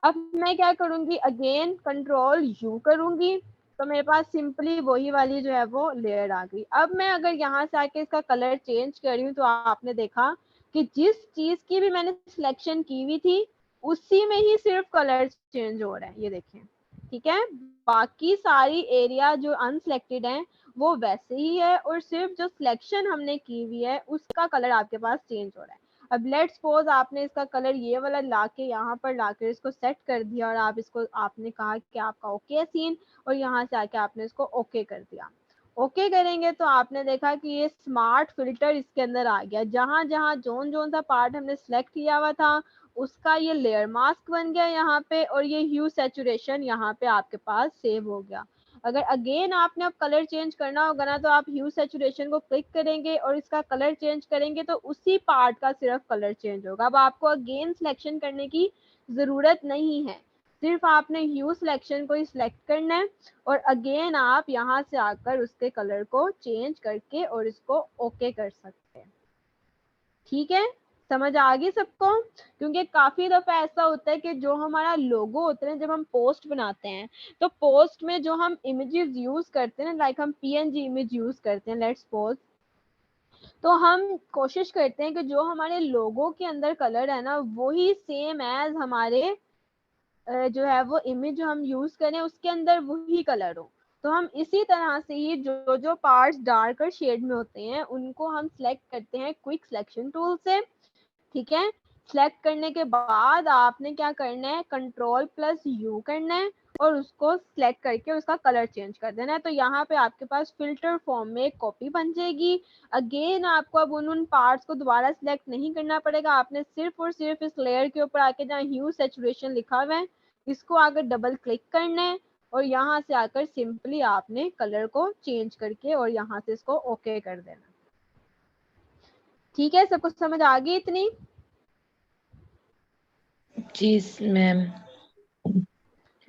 अब मैं क्या करूंगी, अगेन Ctrl+U करूंगी तो मेरे पास सिंपली वही वाली जो है वो लेयर आ गई। अब मैं अगर यहाँ से आके इसका कलर चेंज कर रही हूँ तो आपने देखा कि जिस चीज की भी मैंने सिलेक्शन की हुई थी उसी में ही सिर्फ कलर चेंज हो रहा है, ये देखें, ठीक है। बाकी सारी एरिया जो अनसिलेक्टेड है वो वैसे ही है, और सिर्फ जो सिलेक्शन हमने की हुई है उसका कलर आपके पास चेंज हो रहा है। अब लेट्स सपोज आपने इसका कलर ये वाला लाके यहाँ पर लाकर इसको सेट कर दिया, और आप इसको आपने कहा कि आपका ओके है सीन, और यहाँ से आके आपने इसको ओके कर दिया। ओके करेंगे तो आपने देखा कि ये स्मार्ट फिल्टर इसके अंदर आ गया। जहां जहां जोन जोन सा पार्ट हमने सेलेक्ट किया हुआ था उसका ये लेयर मास्क बन गया यहाँ पे, और ये ह्यू सैचुरेशन यहाँ पे आपके पास सेव हो गया। अगर अगेन आपने अब कलर चेंज करना होगा ना, तो आप ह्यू सैचुरेशन को क्लिक करेंगे और इसका कलर चेंज करेंगे, तो उसी पार्ट का सिर्फ कलर चेंज होगा। अब आपको अगेन सिलेक्शन करने की जरूरत नहीं है, सिर्फ आपने ह्यू सिलेक्शन को ही सिलेक्ट करना है, और अगेन आप यहाँ से आकर उसके कलर को चेंज करके और इसको ओके कर सकते हैं। ठीक है, समझ आ गई सबको? क्योंकि काफी दफा ऐसा होता है कि जो हमारा लोगो होता है, जब हम पोस्ट बनाते हैं तो पोस्ट में जो हम इमेजेस यूज करते हैं, लाइक हम पीएनजी इमेज यूज करते हैं लेट्स सपोज, तो हम कोशिश करते हैं कि जो हमारे लोगो के अंदर कलर है ना वही सेम एज हमारे जो है वो इमेज जो हम यूज करें उसके अंदर वही कलर हो। तो हम इसी तरह से ही जो जो पार्ट्स डार्कर शेड में होते हैं उनको हम सिलेक्ट करते हैं क्विक सिलेक्शन टूल से। ठीक है, सिलेक्ट करने के बाद आपने क्या करना है, कंट्रोल प्लस यू करना है और उसको सिलेक्ट करके उसका कलर चेंज कर देना है। तो यहाँ पे आपके पास फिल्टर फॉर्म में एक कॉपी बन जाएगी। अगेन आपको अब उन पार्ट्स को दोबारा सिलेक्ट नहीं करना पड़ेगा, आपने सिर्फ और सिर्फ इस लेयर के ऊपर आके जहाँ ह्यू सैचुरेशन लिखा हुआ है इसको आकर डबल क्लिक करना है, और यहाँ से आकर सिंपली आपने कलर को चेंज करके और यहाँ से इसको ओके कर देना। ठीक है, सब कुछ समझ आ गई इतनी? जी मैम।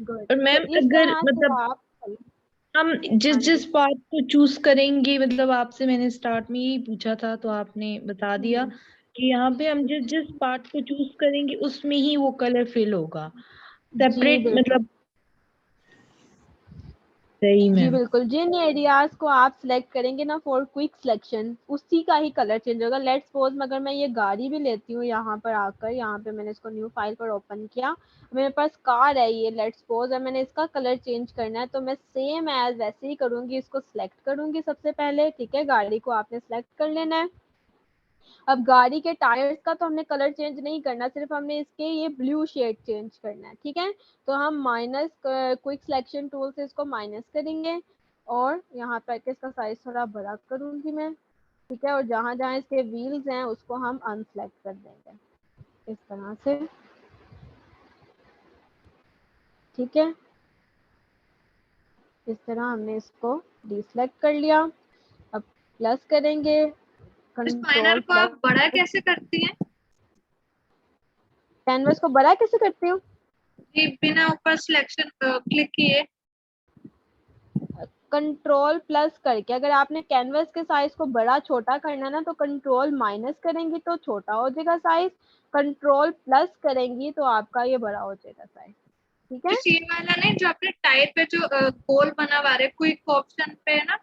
गुड। और मैम तो इस अगर तरह से मतलब आप हम जिस हाँ जिस जी पार्ट को चूज करेंगे, मतलब आपसे मैंने स्टार्ट में यही पूछा था तो आपने बता दिया कि यहाँ पे हम जिस जिस पार्ट को चूज करेंगे उसमें ही वो कलर फिल होगा, जी सेपरेट बिल्कुल। मतलब। सही जी मैम। बिल्कुल, जिन एरियाज को आप सिलेक्ट करेंगे ना फॉर क्विक सिलेक्शन उसी का ही कलर चेंज होगा। लेट्स सपोज अगर मैं ये गाड़ी भी लेती हूँ, यहाँ पर आकर यहाँ पे मैंने इसको न्यू फाइल पर ओपन किया, मेरे पास कार है ये लेट्स सपोज, और मैंने इसका कलर चेंज करना है तो मैं सेम एज वैसे ही करूंगी, इसको सिलेक्ट करूंगी सबसे पहले। ठीक है, गाड़ी को आपने सिलेक्ट कर लेना है। अब गाड़ी के टायर्स का तो हमने कलर चेंज नहीं करना, सिर्फ हमने इसके ये ब्लू शेड चेंज करना है। ठीक है, तो हम माइनस क्विक सिलेक्शन टूल से इसको माइनस करेंगे और यहाँ पर इसका साइज थोड़ा बड़ा करूंगी मैं। ठीक है, और जहाँ जहाँ इसके व्हील्स हैं उसको हम अनसेलेक्ट कर देंगे इस तरह से। ठीक है, इस तरह हमने इसको डिसेलेक्ट कर लिया। अब प्लस करेंगे, इस माइनर कंट्रोल को प्लस। आप बड़ा कैसे करती हैं? कैनवस को बड़ा कैसे करती हूँ? जी, बिना ऊपर सिलेक्शन क्लिक किए। कंट्रोल प्लस करके, अगर आपने कैनवस के साइज को बड़ा छोटा करना ना तो कंट्रोल माइनस करेंगी तो छोटा हो जाएगा साइज, कंट्रोल प्लस करेंगी तो आपका ये बड़ा हो जाएगा साइज। ठीक है, इस ये वाला नहीं, जो आपने टाइप पे जो गोल बना हुआ है क्विक ऑप्शन पे है ना।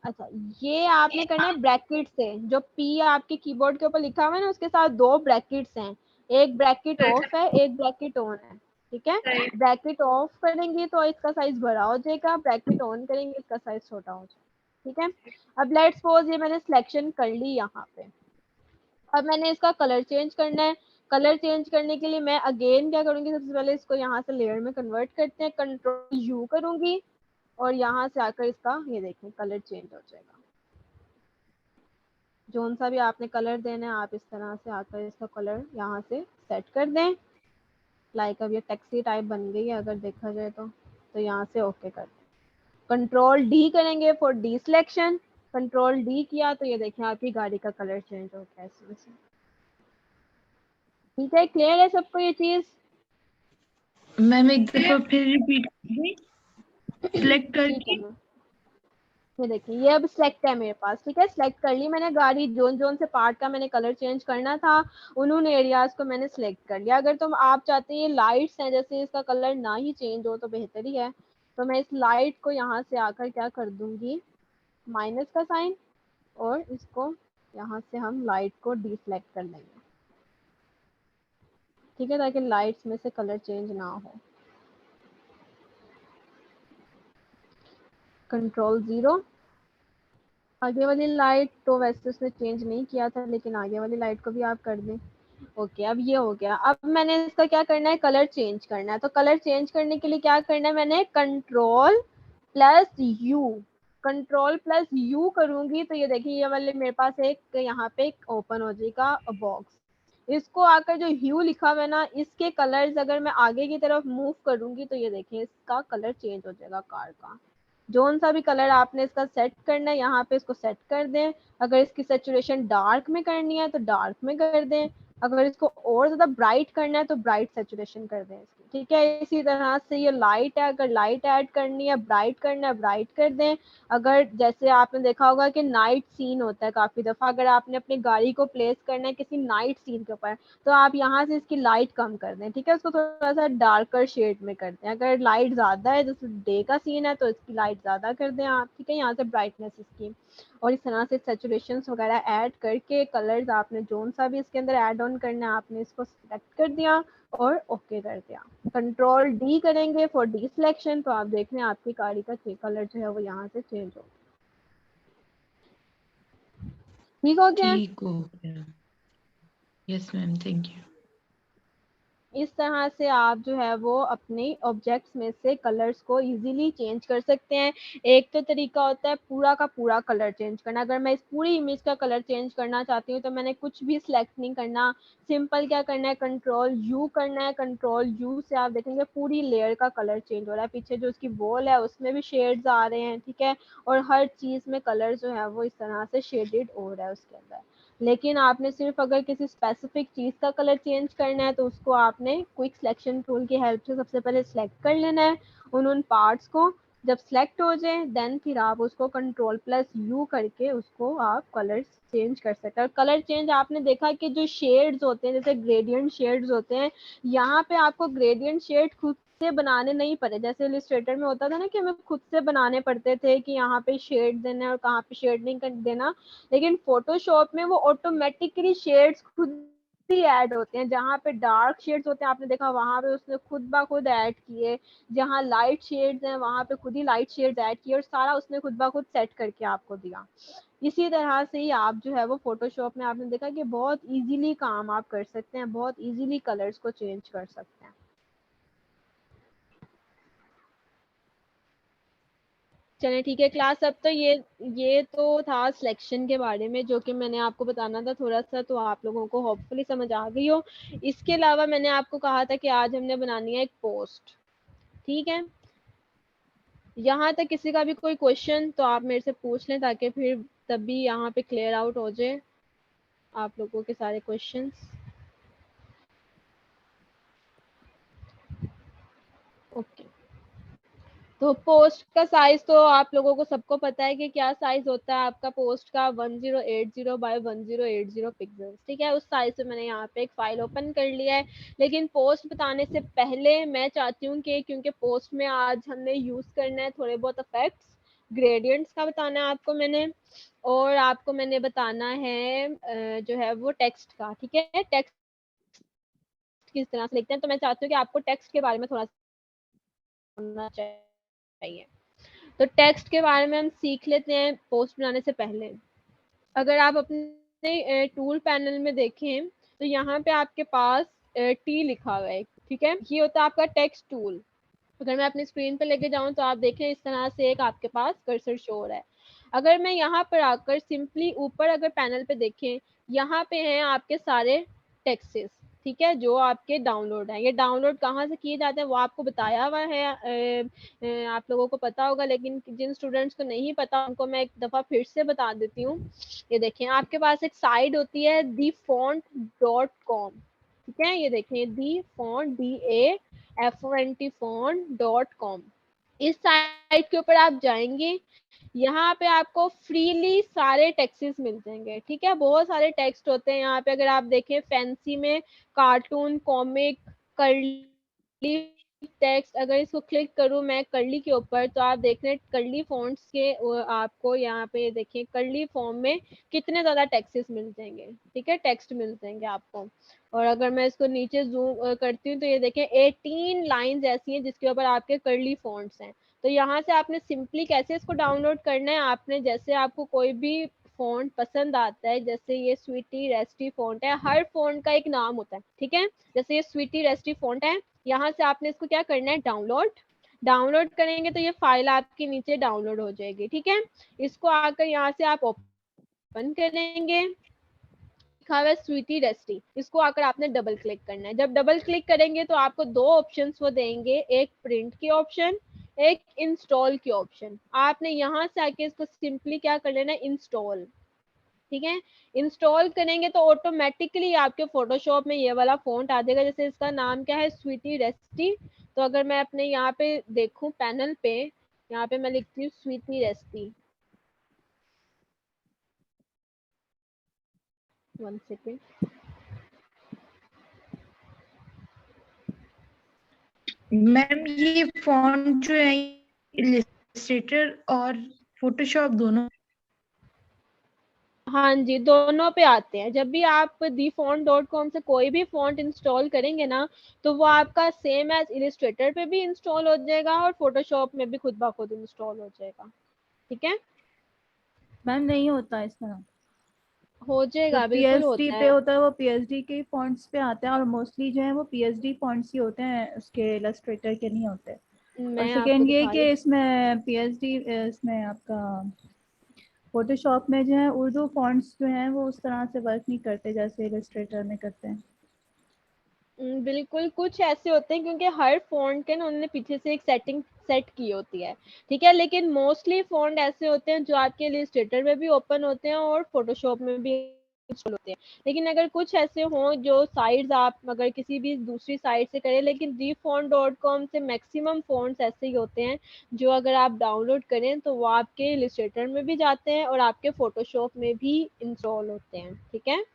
अच्छा ये आपने करना है ब्रैकेट से, जो पी आपके कीबोर्ड के ऊपर लिखा हुआ है ना उसके साथ दो ब्रैकेट्स हैं, एक ब्रैकेट ऑफ है एक ब्रैकेट ऑन है। ठीक है, ब्रैकेट ऑफ करेंगे तो इसका साइज बड़ा हो जाएगा, ब्रैकेट ऑन करेंगे इसका साइज छोटा हो जाएगा। ठीक है, अब लेट्स सपोज ये मैंने सिलेक्शन कर ली यहाँ पे, अब मैंने इसका कलर चेंज करना है। कलर चेंज करने के लिए मैं अगेन क्या करूंगी, सबसे पहले इसको यहाँ से लेयर में कन्वर्ट करते हैं, कंट्रोल यू करूंगी और यहाँ से आकर इसका ये देखें कलर चेंज हो जाएगा। जोन सा भी आपने कलर देना है आप इस तरह से आकर इसका कलर यहाँ से सेट कर दें। लाइक अब ये टैक्सी टाइप बन गई है अगर देखा जाए तो यहाँ से ओके कर दें। कंट्रोल डी करेंगे for D selection, control D किया तो ये देखें आपकी गाड़ी का कलर चेंज हो गया इसमें से। ठीक है, क्लियर है सबको ये चीज? मैम एक दफा फिर रिपीट कीजिए, सिलेक्ट ठीक है करके। मैम, ये देखिए ये अब सिलेक्ट है मेरे पास। ठीक है, सिलेक्ट कर ली मैंने गाड़ी, जोन जोन से पार्ट का मैंने कलर चेंज करना था उन्होंने एरियाज को मैंने सिलेक्ट कर लिया। अगर तुम आप चाहते हैं ये लाइट्स हैं जैसे इसका कलर ना ही चेंज हो तो बेहतर ही है, तो मैं इस लाइट को यहाँ से आकर क्या कर दूंगी, माइनस का साइन, और इसको यहाँ से हम लाइट को डिसेलेक्ट कर लेंगे। ठीक है, ताकि लाइट्स में से कलर चेंज ना हो। कंट्रोल 0, आगे वाली लाइट तो वैसे उसने चेंज नहीं किया था, लेकिन आगे वाली लाइट को भी आप कर दें। ओके, अब ये हो गया। अब मैंने इसका क्या करना है, कलर चेंज करना है। तो कलर चेंज करने के लिए क्या करना है, मैंने control plus you, control plus you करूंगी तो ये देखिए ये वाले मेरे पास एक यहाँ पे ओपन हो जाएगा बॉक्स। इसको आकर जो ह्यू लिखा हुआ है ना, इसके कलर्स अगर मैं आगे की तरफ मूव करूंगी तो ये देखिए इसका कलर चेंज हो जाएगा कार का। जोन सा भी कलर आपने इसका सेट करना है, यहाँ पे इसको सेट कर दें। अगर इसकी सेचुरेशन डार्क में करनी है तो डार्क में कर दें, अगर इसको और ज्यादा ब्राइट करना है तो ब्राइट सेचुरेशन कर दें इसकी, ठीक है। इसी तरह से ये लाइट है, अगर लाइट ऐड करनी है, ब्राइट करना है, ब्राइट कर दें। अगर जैसे आपने देखा होगा कि नाइट सीन होता है काफी दफा, अगर आपने अपनी गाड़ी को प्लेस करना है किसी नाइट सीन के ऊपर तो आप यहाँ से इसकी लाइट कम कर दें, ठीक है, उसको थोड़ा सा डार्कर शेड में कर दें। अगर लाइट ज्यादा है, जैसे डे का सीन है, तो इसकी लाइट ज्यादा कर दें आप, ठीक है, यहाँ से ब्राइटनेस इसकी। और इस तरह से सेचुरेशन वगैरह ऐड करके कलर्स आपने जोन सा भी इसके अंदर ऐड ऑन करना है, आपने इसको सिलेक्ट कर दिया और ओके कर दिया। कंट्रोल डी करेंगे फॉर डी सिलेक्शन, तो आप देख रहे हैं आपकी गाड़ी का कलर जो है वो यहाँ से चेंज हो, ठीक हो गया। ठीक हो गया। Yes ma'am, thank you. इस तरह से आप जो है वो अपने ऑब्जेक्ट्स में से कलर्स को इजीली चेंज कर सकते हैं। एक तो तरीका होता है पूरा का पूरा कलर चेंज करना। अगर मैं इस पूरी इमेज का कलर चेंज करना चाहती हूँ तो मैंने कुछ भी सिलेक्ट नहीं करना, सिंपल क्या करना है, कंट्रोल यू करना है। कंट्रोल यू से आप देखेंगे पूरी लेयर का कलर चेंज हो रहा है, पीछे जो उसकी वॉल है उसमें भी शेड्स आ रहे हैं, ठीक है, और हर चीज में कलर जो है वो इस तरह से शेडेड हो रहा है उसके अंदर। लेकिन आपने सिर्फ अगर किसी स्पेसिफिक चीज का कलर चेंज करना है तो उसको आपने क्विक सिलेक्शन टूल की हेल्प से सबसे पहले सिलेक्ट कर लेना है उन पार्ट्स को। जब सिलेक्ट हो जाए देन फिर आप उसको कंट्रोल प्लस यू करके उसको आप कलर चेंज कर सकते हैं। और कलर चेंज आपने देखा कि जो शेड्स होते हैं, जैसे ग्रेडियंट शेड्स होते हैं, यहाँ पे आपको ग्रेडियंट शेड खुद से बनाने नहीं पड़े। जैसे इलस्ट्रेटर में होता था ना कि हमें खुद से बनाने पड़ते थे कि यहाँ पे शेड देना है और कहाँ पे शेड नहीं देना, लेकिन फोटोशॉप में वो ऑटोमेटिकली शेड्स खुद ही ऐड होते हैं। जहाँ पे डार्क शेड्स होते हैं आपने देखा वहां पे उसने खुद ब खुद ऐड किए, जहाँ लाइट शेड्स हैं वहां पे खुद ही लाइट शेड्स ऐड किए, और सारा उसने खुद ब खुद सेट करके आपको दिया। इसी तरह से ही आप जो है वो फोटोशॉप में आपने देखा कि बहुत इजीली काम आप कर सकते हैं, बहुत इजीली कलर्स को चेंज कर सकते हैं। चले ठीक है क्लास, अब तो ये तो था सिलेक्शन के बारे में जो कि मैंने आपको बताना था थोड़ा सा, तो आप लोगों को होपफुली समझ आ गई हो। इसके अलावा मैंने आपको कहा था कि आज हमने बनानी है एक पोस्ट, ठीक है। यहाँ तक किसी का भी कोई क्वेश्चन तो आप मेरे से पूछ लें ताकि फिर तभी यहाँ पे क्लियर आउट हो जाए आप लोगों के सारे क्वेश्चंस। ओके, तो पोस्ट का साइज तो आप लोगों को सबको पता है कि क्या साइज होता है आपका पोस्ट का, 1080 बाय 1080 पिक्सेल्स, ठीक है। उस साइज से मैंने यहाँ पे एक फाइल ओपन कर लिया है। लेकिन पोस्ट बताने से पहले मैं चाहती हूँ कि क्योंकि पोस्ट में आज हमने यूज करना है थोड़े बहुत इफेक्ट्स, ग्रेडियंट्स का बताना है आपको मैंने, और आपको मैंने बताना है जो है वो टेक्स्ट का, ठीक है। टेक्स्ट किस तरह से लिखते हैं, तो मैं चाहती हूँ कि आपको टेक्स्ट के बारे में थोड़ा सा चाहिए। तो टेक्स्ट के बारे में हम सीख लेते हैं पोस्ट बनाने से पहले। अगर आप अपने टूल पैनल में देखें तो यहाँ पे आपके पास टी लिखा हुआ है, ठीक है, ये होता है आपका टेक्स्ट टूल। अगर मैं अपनी स्क्रीन पे लेके जाऊं तो आप देखें इस तरह से एक आपके पास कर्सर शो हो रहा है। अगर मैं यहाँ पर आकर सिंपली ऊपर अगर पैनल पे देखें, यहाँ पे हैं आपके सारे टेक्सेस, ठीक है, जो आपके डाउनलोड है। ये डाउनलोड कहाँ से किए जाते हैं वो आपको बताया हुआ है, आप लोगों को पता होगा, लेकिन जिन स्टूडेंट्स को नहीं पता उनको मैं एक दफा फिर से बता देती हूँ। ये देखें आपके पास एक साइट होती है thefont.com, ठीक है, ये देखें thefont.com। इस साइट के ऊपर आप जाएंगे, यहाँ पे आपको फ्रीली सारे टेक्सेस मिल जाएंगे, ठीक है। बहुत सारे टेक्स्ट होते हैं यहाँ पे, अगर आप देखें फैंसी में कार्टून, कॉमिक, कर्ली टेक्स्ट, अगर इसको क्लिक करूँ मैं कर्ली के ऊपर तो आप देख रहे हैं कर्ली फॉन्ट्स के आपको यहाँ पे देखें कर्ली फॉर्म में कितने ज्यादा टेक्सेस मिल जाएंगे, ठीक है, टेक्स्ट मिल जाएंगे आपको। और अगर मैं इसको नीचे जूम करती हूँ तो ये देखें 18 लाइंस ऐसी हैं जिसके ऊपर आपके कर्ली फॉन्ट्स हैं। तो यहाँ से आपने सिंपली कैसे इसको डाउनलोड करना है, आपने जैसे आपको कोई भी फ़ॉन्ट पसंद आता है, जैसे ये स्वीटी रेस्टी फ़ॉन्ट है, हर फ़ॉन्ट का एक नाम होता है, ठीक है। जैसे ये स्वीटी रेस्टी फ़ॉन्ट है, यहाँ से आपने इसको क्या करना है, डाउनलोड करेंगे तो ये फाइल आपके नीचे डाउनलोड हो जाएगी, ठीक है। इसको आकर यहाँ से आप ओपन करेंगे, लिखा हुआ है स्वीटी रेस्टी, इसको आकर आपने डबल क्लिक करना है। जब डबल क्लिक करेंगे तो आपको दो ऑप्शंस वो देंगे, एक प्रिंट की ऑप्शन, एक इंस्टॉल की ऑप्शन। आपने यहाँ से आके इसको सिंपली क्या कर लेना है, इंस्टॉल, ठीक है। इंस्टॉल करेंगे तो ऑटोमेटिकली आपके फोटोशॉप में ये वाला फॉन्ट आ जाएगा। जैसे इसका नाम क्या है, स्वीटी रेस्टी, तो अगर मैं अपने यहाँ पे देखूं पैनल पे, यहाँ पे मैं लिखती हूँ स्वीटी रेस्टी, 1 सेकेंड। मैम ये फॉन्ट जो है इलस्ट्रेटर और फोटोशॉप दोनों? हाँ जी, दोनों पे आते हैं। जब भी आप dfont.com से कोई भी फॉन्ट इंस्टॉल करेंगे ना, तो वो आपका सेम एज इलिस्ट्रेटर पे भी इंस्टॉल हो जाएगा और फोटोशॉप में भी खुद ब खुद इंस्टॉल हो जाएगा, ठीक है। मैम नहीं होता इस तरह, हो जो जाएगा, बिल्कुल पीएसडी होता पे है। होता है वो पीएसडी के फॉन्ट्स पे आता है, और मोस्टली जो है वो पीएसडी फॉन्ट्स ही होते हैं, उसके इलस्ट्रेटर के नहीं होते। और मैं आपको सेकेंड ये दिखा कि रही इसमें पीएसडी, इसमें आपका फोटोशॉप में जो है उर्दू फॉन्ट्स जो हैं वो उस तरह से वर्क नहीं करते जैसे इलस्ट्रेटर में करते हैं। बिल्कुल, कुछ ऐसे होते हैं क्योंकि हर फ़ॉन्ट के ना उन्होंने पीछे से एक सेटिंग सेट की होती है, ठीक है। लेकिन मोस्टली फ़ॉन्ट ऐसे होते हैं जो आपके इलस्ट्रेटर में भी ओपन होते हैं और फ़ोटोशॉप में भी इंस्टॉल होते हैं। लेकिन अगर कुछ ऐसे हों जो साइट्स आप अगर किसी भी दूसरी साइट से करें, लेकिन dfont.com से मैक्सिमम फ़ॉन्ट्स ऐसे ही होते हैं जो अगर आप डाउनलोड करें तो वो आपके इलस्ट्रेटर में भी जाते हैं और आपके फ़ोटोशॉप में भी इंस्टॉल होते हैं, ठीक है।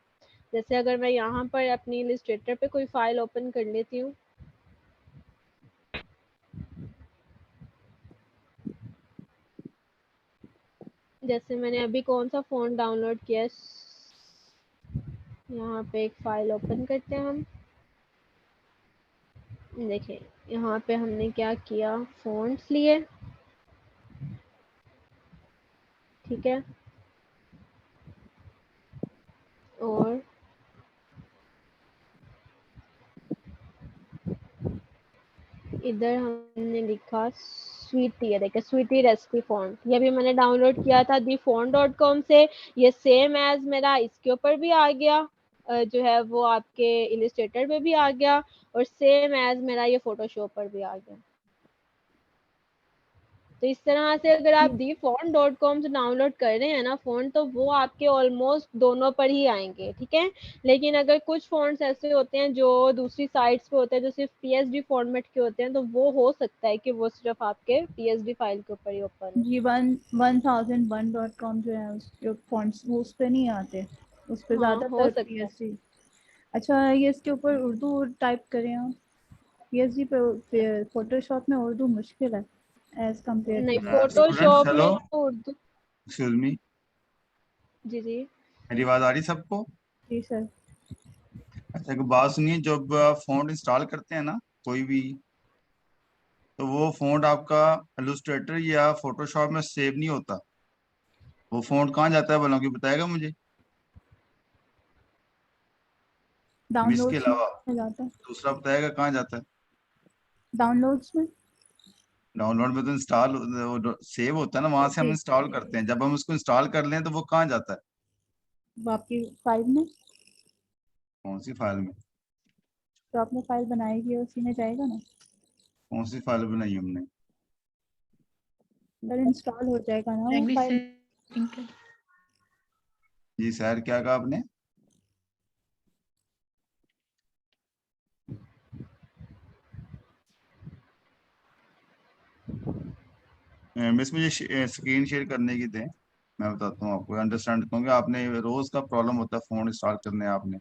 जैसे अगर मैं यहाँ पर अपनी इलस्ट्रेटर पे कोई फाइल ओपन कर लेती हूँ, जैसे मैंने अभी कौन सा फ़ॉन्ट डाउनलोड किया है, यहाँ पे एक फाइल ओपन करते हैं हम। देखिए यहाँ पे हमने क्या किया, फ़ॉन्ट्स लिए, ठीक है, और इधर हमने लिखा स्वीटी, है देखिए स्वीटी रेसिपी फॉन्ट, ये भी मैंने डाउनलोड किया था dfont.com से। ये सेम एज मेरा इसके ऊपर भी आ गया, जो है वो आपके इलस्ट्रेटर पे भी आ गया, और सेम एज मेरा ये फोटोशॉप पर भी आ गया। तो इस तरह से अगर आप dfont.com से डाउनलोड कर रहे हैं ना फ़ॉन्ट, तो वो आपके ऑलमोस्ट दोनों पर ही आएंगे, ठीक है। लेकिन अगर कुछ फ़ॉन्ट्स ऐसे होते हैं जो दूसरी साइट्स पे होते हैं जो सिर्फ पीएसडी फॉर्मेट के होते हैं, तो वो हो सकता है कि वो सिर्फ आपके पीएसडी फाइल के ऊपर ही ओपन हो। जी 1001.com जो है उस जो फॉन्ट्स वो उस पे नहीं आते, उस पे हाँ, हो ज़्यादातर सकता है। पीएसडी। अच्छा ये इसके ऊपर उर्दू टाइप करें आप, पीएसडी पे फोटोशॉप में उर्दू मुश्किल है एज कम्पेयर नहीं, टू। स्टूडेंट्स फोटोशॉप हेलो, में तो उर्दू। एक्सक्यूज मी, जी जी। मेरी आवाज आ रही सबको? जी सर। अच्छा एक बात सुनिए, जब फ़ॉन्ट इंस्टॉल करते हैं ना कोई भी, तो वो फ़ॉन्ट आपका इलस्ट्रेटर या फोटोशॉप में सेव नहीं होता। वो फ़ॉन्ट कहाँ जाता है भला, की बताएगा मुझे? मिस के डाउनलोड्स में अलावा जाता है, दूसरा बताएगा कहाँ जाता है? डाउनलोड्स में। डाउनलोड में तो इंस्टॉल सेव होता है ना, वहां से हम ओके, इंस्टॉल करते हैं। जब हम उसको इंस्टॉल कर लें तो वो कहाँ जाता है? वो आपकी फाइल में, कौन सी फाइल में? तो आपने फाइल बनाई हुई है उसी में जाएगा ना, कौन सी फाइल बनाई हमने? फिर इंस्टॉल हो जाएगा ना वो लैंग्वेज फाइल। सेटिंग के। जी सर, क्या कहा आपने? मिस मुझे स्क्रीन शेयर करने की दें, मैं बताता हूँ आपको, अंडरस्टैंड करता हूँ कि आपने रोज का प्रॉब्लम होता है फोन इंस्टॉल करने आपने।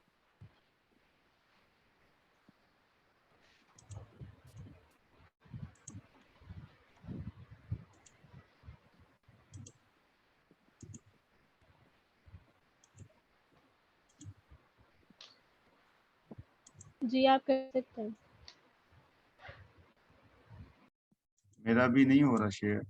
जी आप कर सकते हैं। मेरा भी नहीं हो रहा शेयर।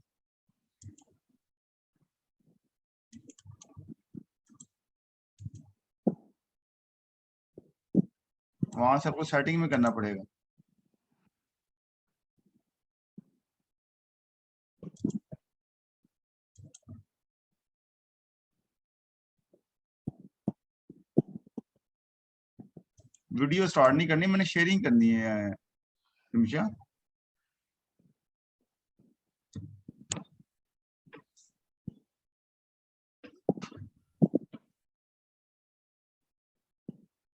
वहां से आपको सेटिंग में करना पड़ेगा। वीडियो स्टार्ट नहीं करनी, मैंने शेयरिंग करनी है निमिषा।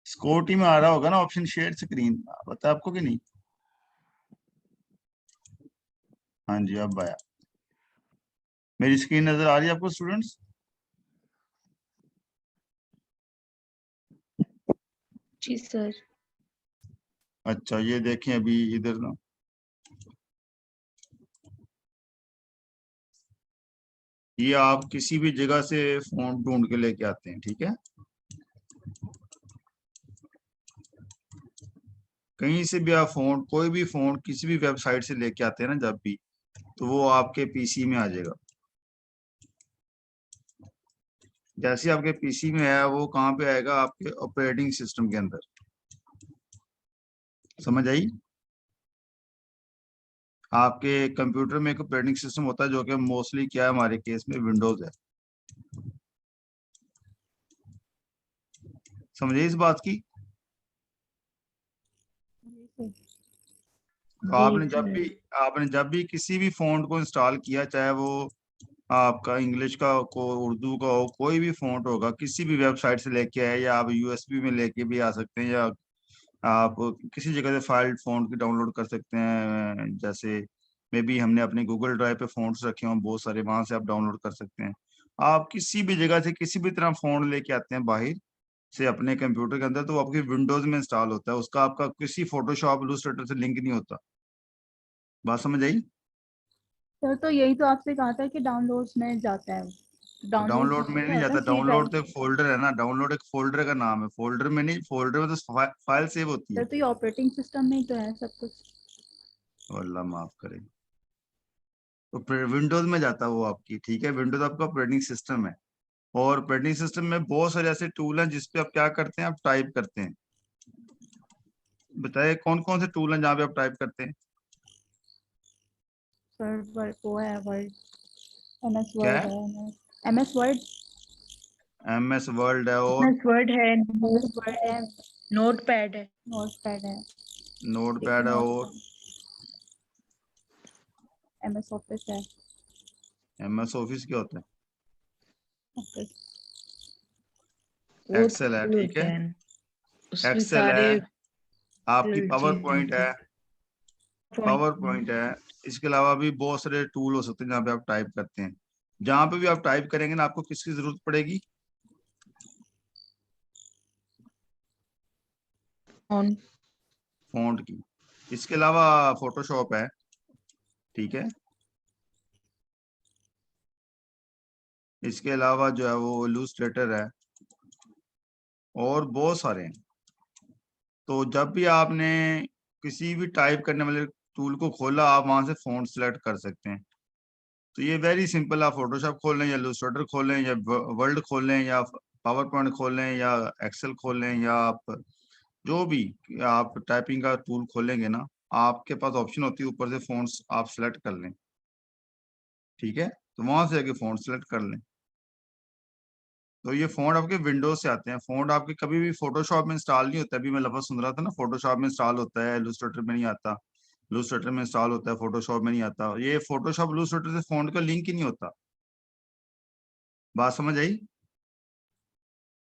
स्कोटी में आ रहा होगा ना ऑप्शन शेयर स्क्रीन, पता है आपको कि नहीं? हाँ जी अब आया। मेरी स्क्रीन नजर आ रही है आपको स्टूडेंट्स? जी सर। अच्छा ये देखें अभी इधर ना, ये आप किसी भी जगह से फोन ढूंढ के लेके आते हैं, ठीक है? कहीं से भी आप फोन, कोई भी फोन किसी भी वेबसाइट से लेके आते हैं ना जब भी, तो वो आपके पीसी में आ जाएगा। जैसे आपके पीसी में है वो कहाँ पे आएगा? आपके ऑपरेटिंग सिस्टम के अंदर। समझ आई? आपके कंप्यूटर में एक ऑपरेटिंग सिस्टम होता है जो कि मोस्टली क्या है हमारे केस में विंडोज है। समझे इस बात की? तो आपने जब भी किसी भी फॉन्ट को इंस्टॉल किया, चाहे वो आपका इंग्लिश का को उर्दू का हो, कोई भी फॉन्ट होगा, किसी भी वेबसाइट से लेके आए, या आप यूएसबी में लेके भी आ सकते हैं, या आप किसी जगह से फाइल फॉन्ट की डाउनलोड कर सकते हैं। जैसे मे बी हमने अपने गूगल ड्राइव पे फॉन्ट्स रखे हों बहुत सारे, वहां से आप डाउनलोड कर सकते हैं। आप किसी भी जगह से किसी भी तरह फॉन्ट लेके आते हैं बाहर से अपने कंप्यूटर के अंदर, तो वो आपके विंडोज में इंस्टॉल होता है, उसका आपका किसी फोटोशॉप इलस्ट्रेटर से लिंक नहीं होता। बात समझ आई? सर तो यही तो आपसे कहा था कि डाउनलोड्स में जाता है, डाउनलोड्स डाउनलोड में में क्या नहीं होता जाता, है, सी डाउनलोड ड्राइव। तो एक फोल्डर है ना, डाउनलोड एक फोल्डर का नाम है, फोल्डर में नहीं, फोल्डर में तो फाइल सेव होती सर है। तो ये ऑपरेटिंग सिस्टम में ही तो है सब कुछ। अल्लाह माफ करे। तो विंडोज में जाता है वो आपकी, ठीक है? विंडोज आपका ऑपरेटिंग सिस्टम है, और ऑपरेटिंग सिस्टम में बहुत सारे ऐसे टूल हैं जिसपे आप क्या करते हैं, आप टाइप करते हैं। बताइए कौन कौन से टूल हैं जहाँ पे आप टाइप करते हैं? सर वर्ड वो है, वर्ड, एमएस क्या वर्ड है? है, एमएस वर्ड, MS वर्ड है, और एमएस वर्ड है, एमएस वर्ड है, नोट पैड है। नोटपैड है, नोट ठीक है, पैड है, नोट और एमएस ऑफिस है, MS ऑफिस क्या होता है? ऑफिस। वो एक्सेल है, टूल ठीक होता है? है, उसमें एक्सेल है, सारे। आपकी पावर जी जी पॉइंट जी। है, पावर पॉइंट है। इसके अलावा भी बहुत सारे टूल हो सकते हैं जहाँ पे आप टाइप करते हैं। जहाँ पे भी आप टाइप करेंगे ना, आपको किसकी जरूरत पड़ेगी? ऑन। फॉन्ट की। इसके अलावा फोटोशॉप है, ठीक है? इसके अलावा जो है वो इलस्ट्रेटर है, और बहुत सारे हैं। तो जब भी आपने किसी भी टाइप करने वाले टूल को खोला, आप वहां से फॉन्ट सेलेक्ट कर सकते हैं। तो ये वेरी सिंपल, आप फोटोशॉप खोल लें, या इलस्ट्रेटर खोल लें, या वर्ड खोल लें, या पावर पॉइंट खोल लें, या एक्सेल खोल लें, या आप जो भी आप टाइपिंग का टूल खोलेंगे ना, आपके पास ऑप्शन होती है ऊपर से फॉन्ट्स आप सेलेक्ट कर लें, ठीक है? तो वहां से आके फॉन्ट सेलेक्ट कर लें। तो ये फॉन्ट आपके विंडोज से आते हैं। फॉन्ट आपके कभी भी फोटोशॉप में इंस्टॉल नहीं होता। अभी मैं लफ्ज सुन रहा था ना, फोटोशॉप में इंस्टॉल होता है, इलस्ट्रेटर में नहीं आता। इलस्ट्रेटर में इंस्टॉल होता है, फोटोशॉप में नहीं आता। ये फोटोशॉप इलस्ट्रेटर से फॉन्ट का लिंक ही नहीं होता। बात समझ आई?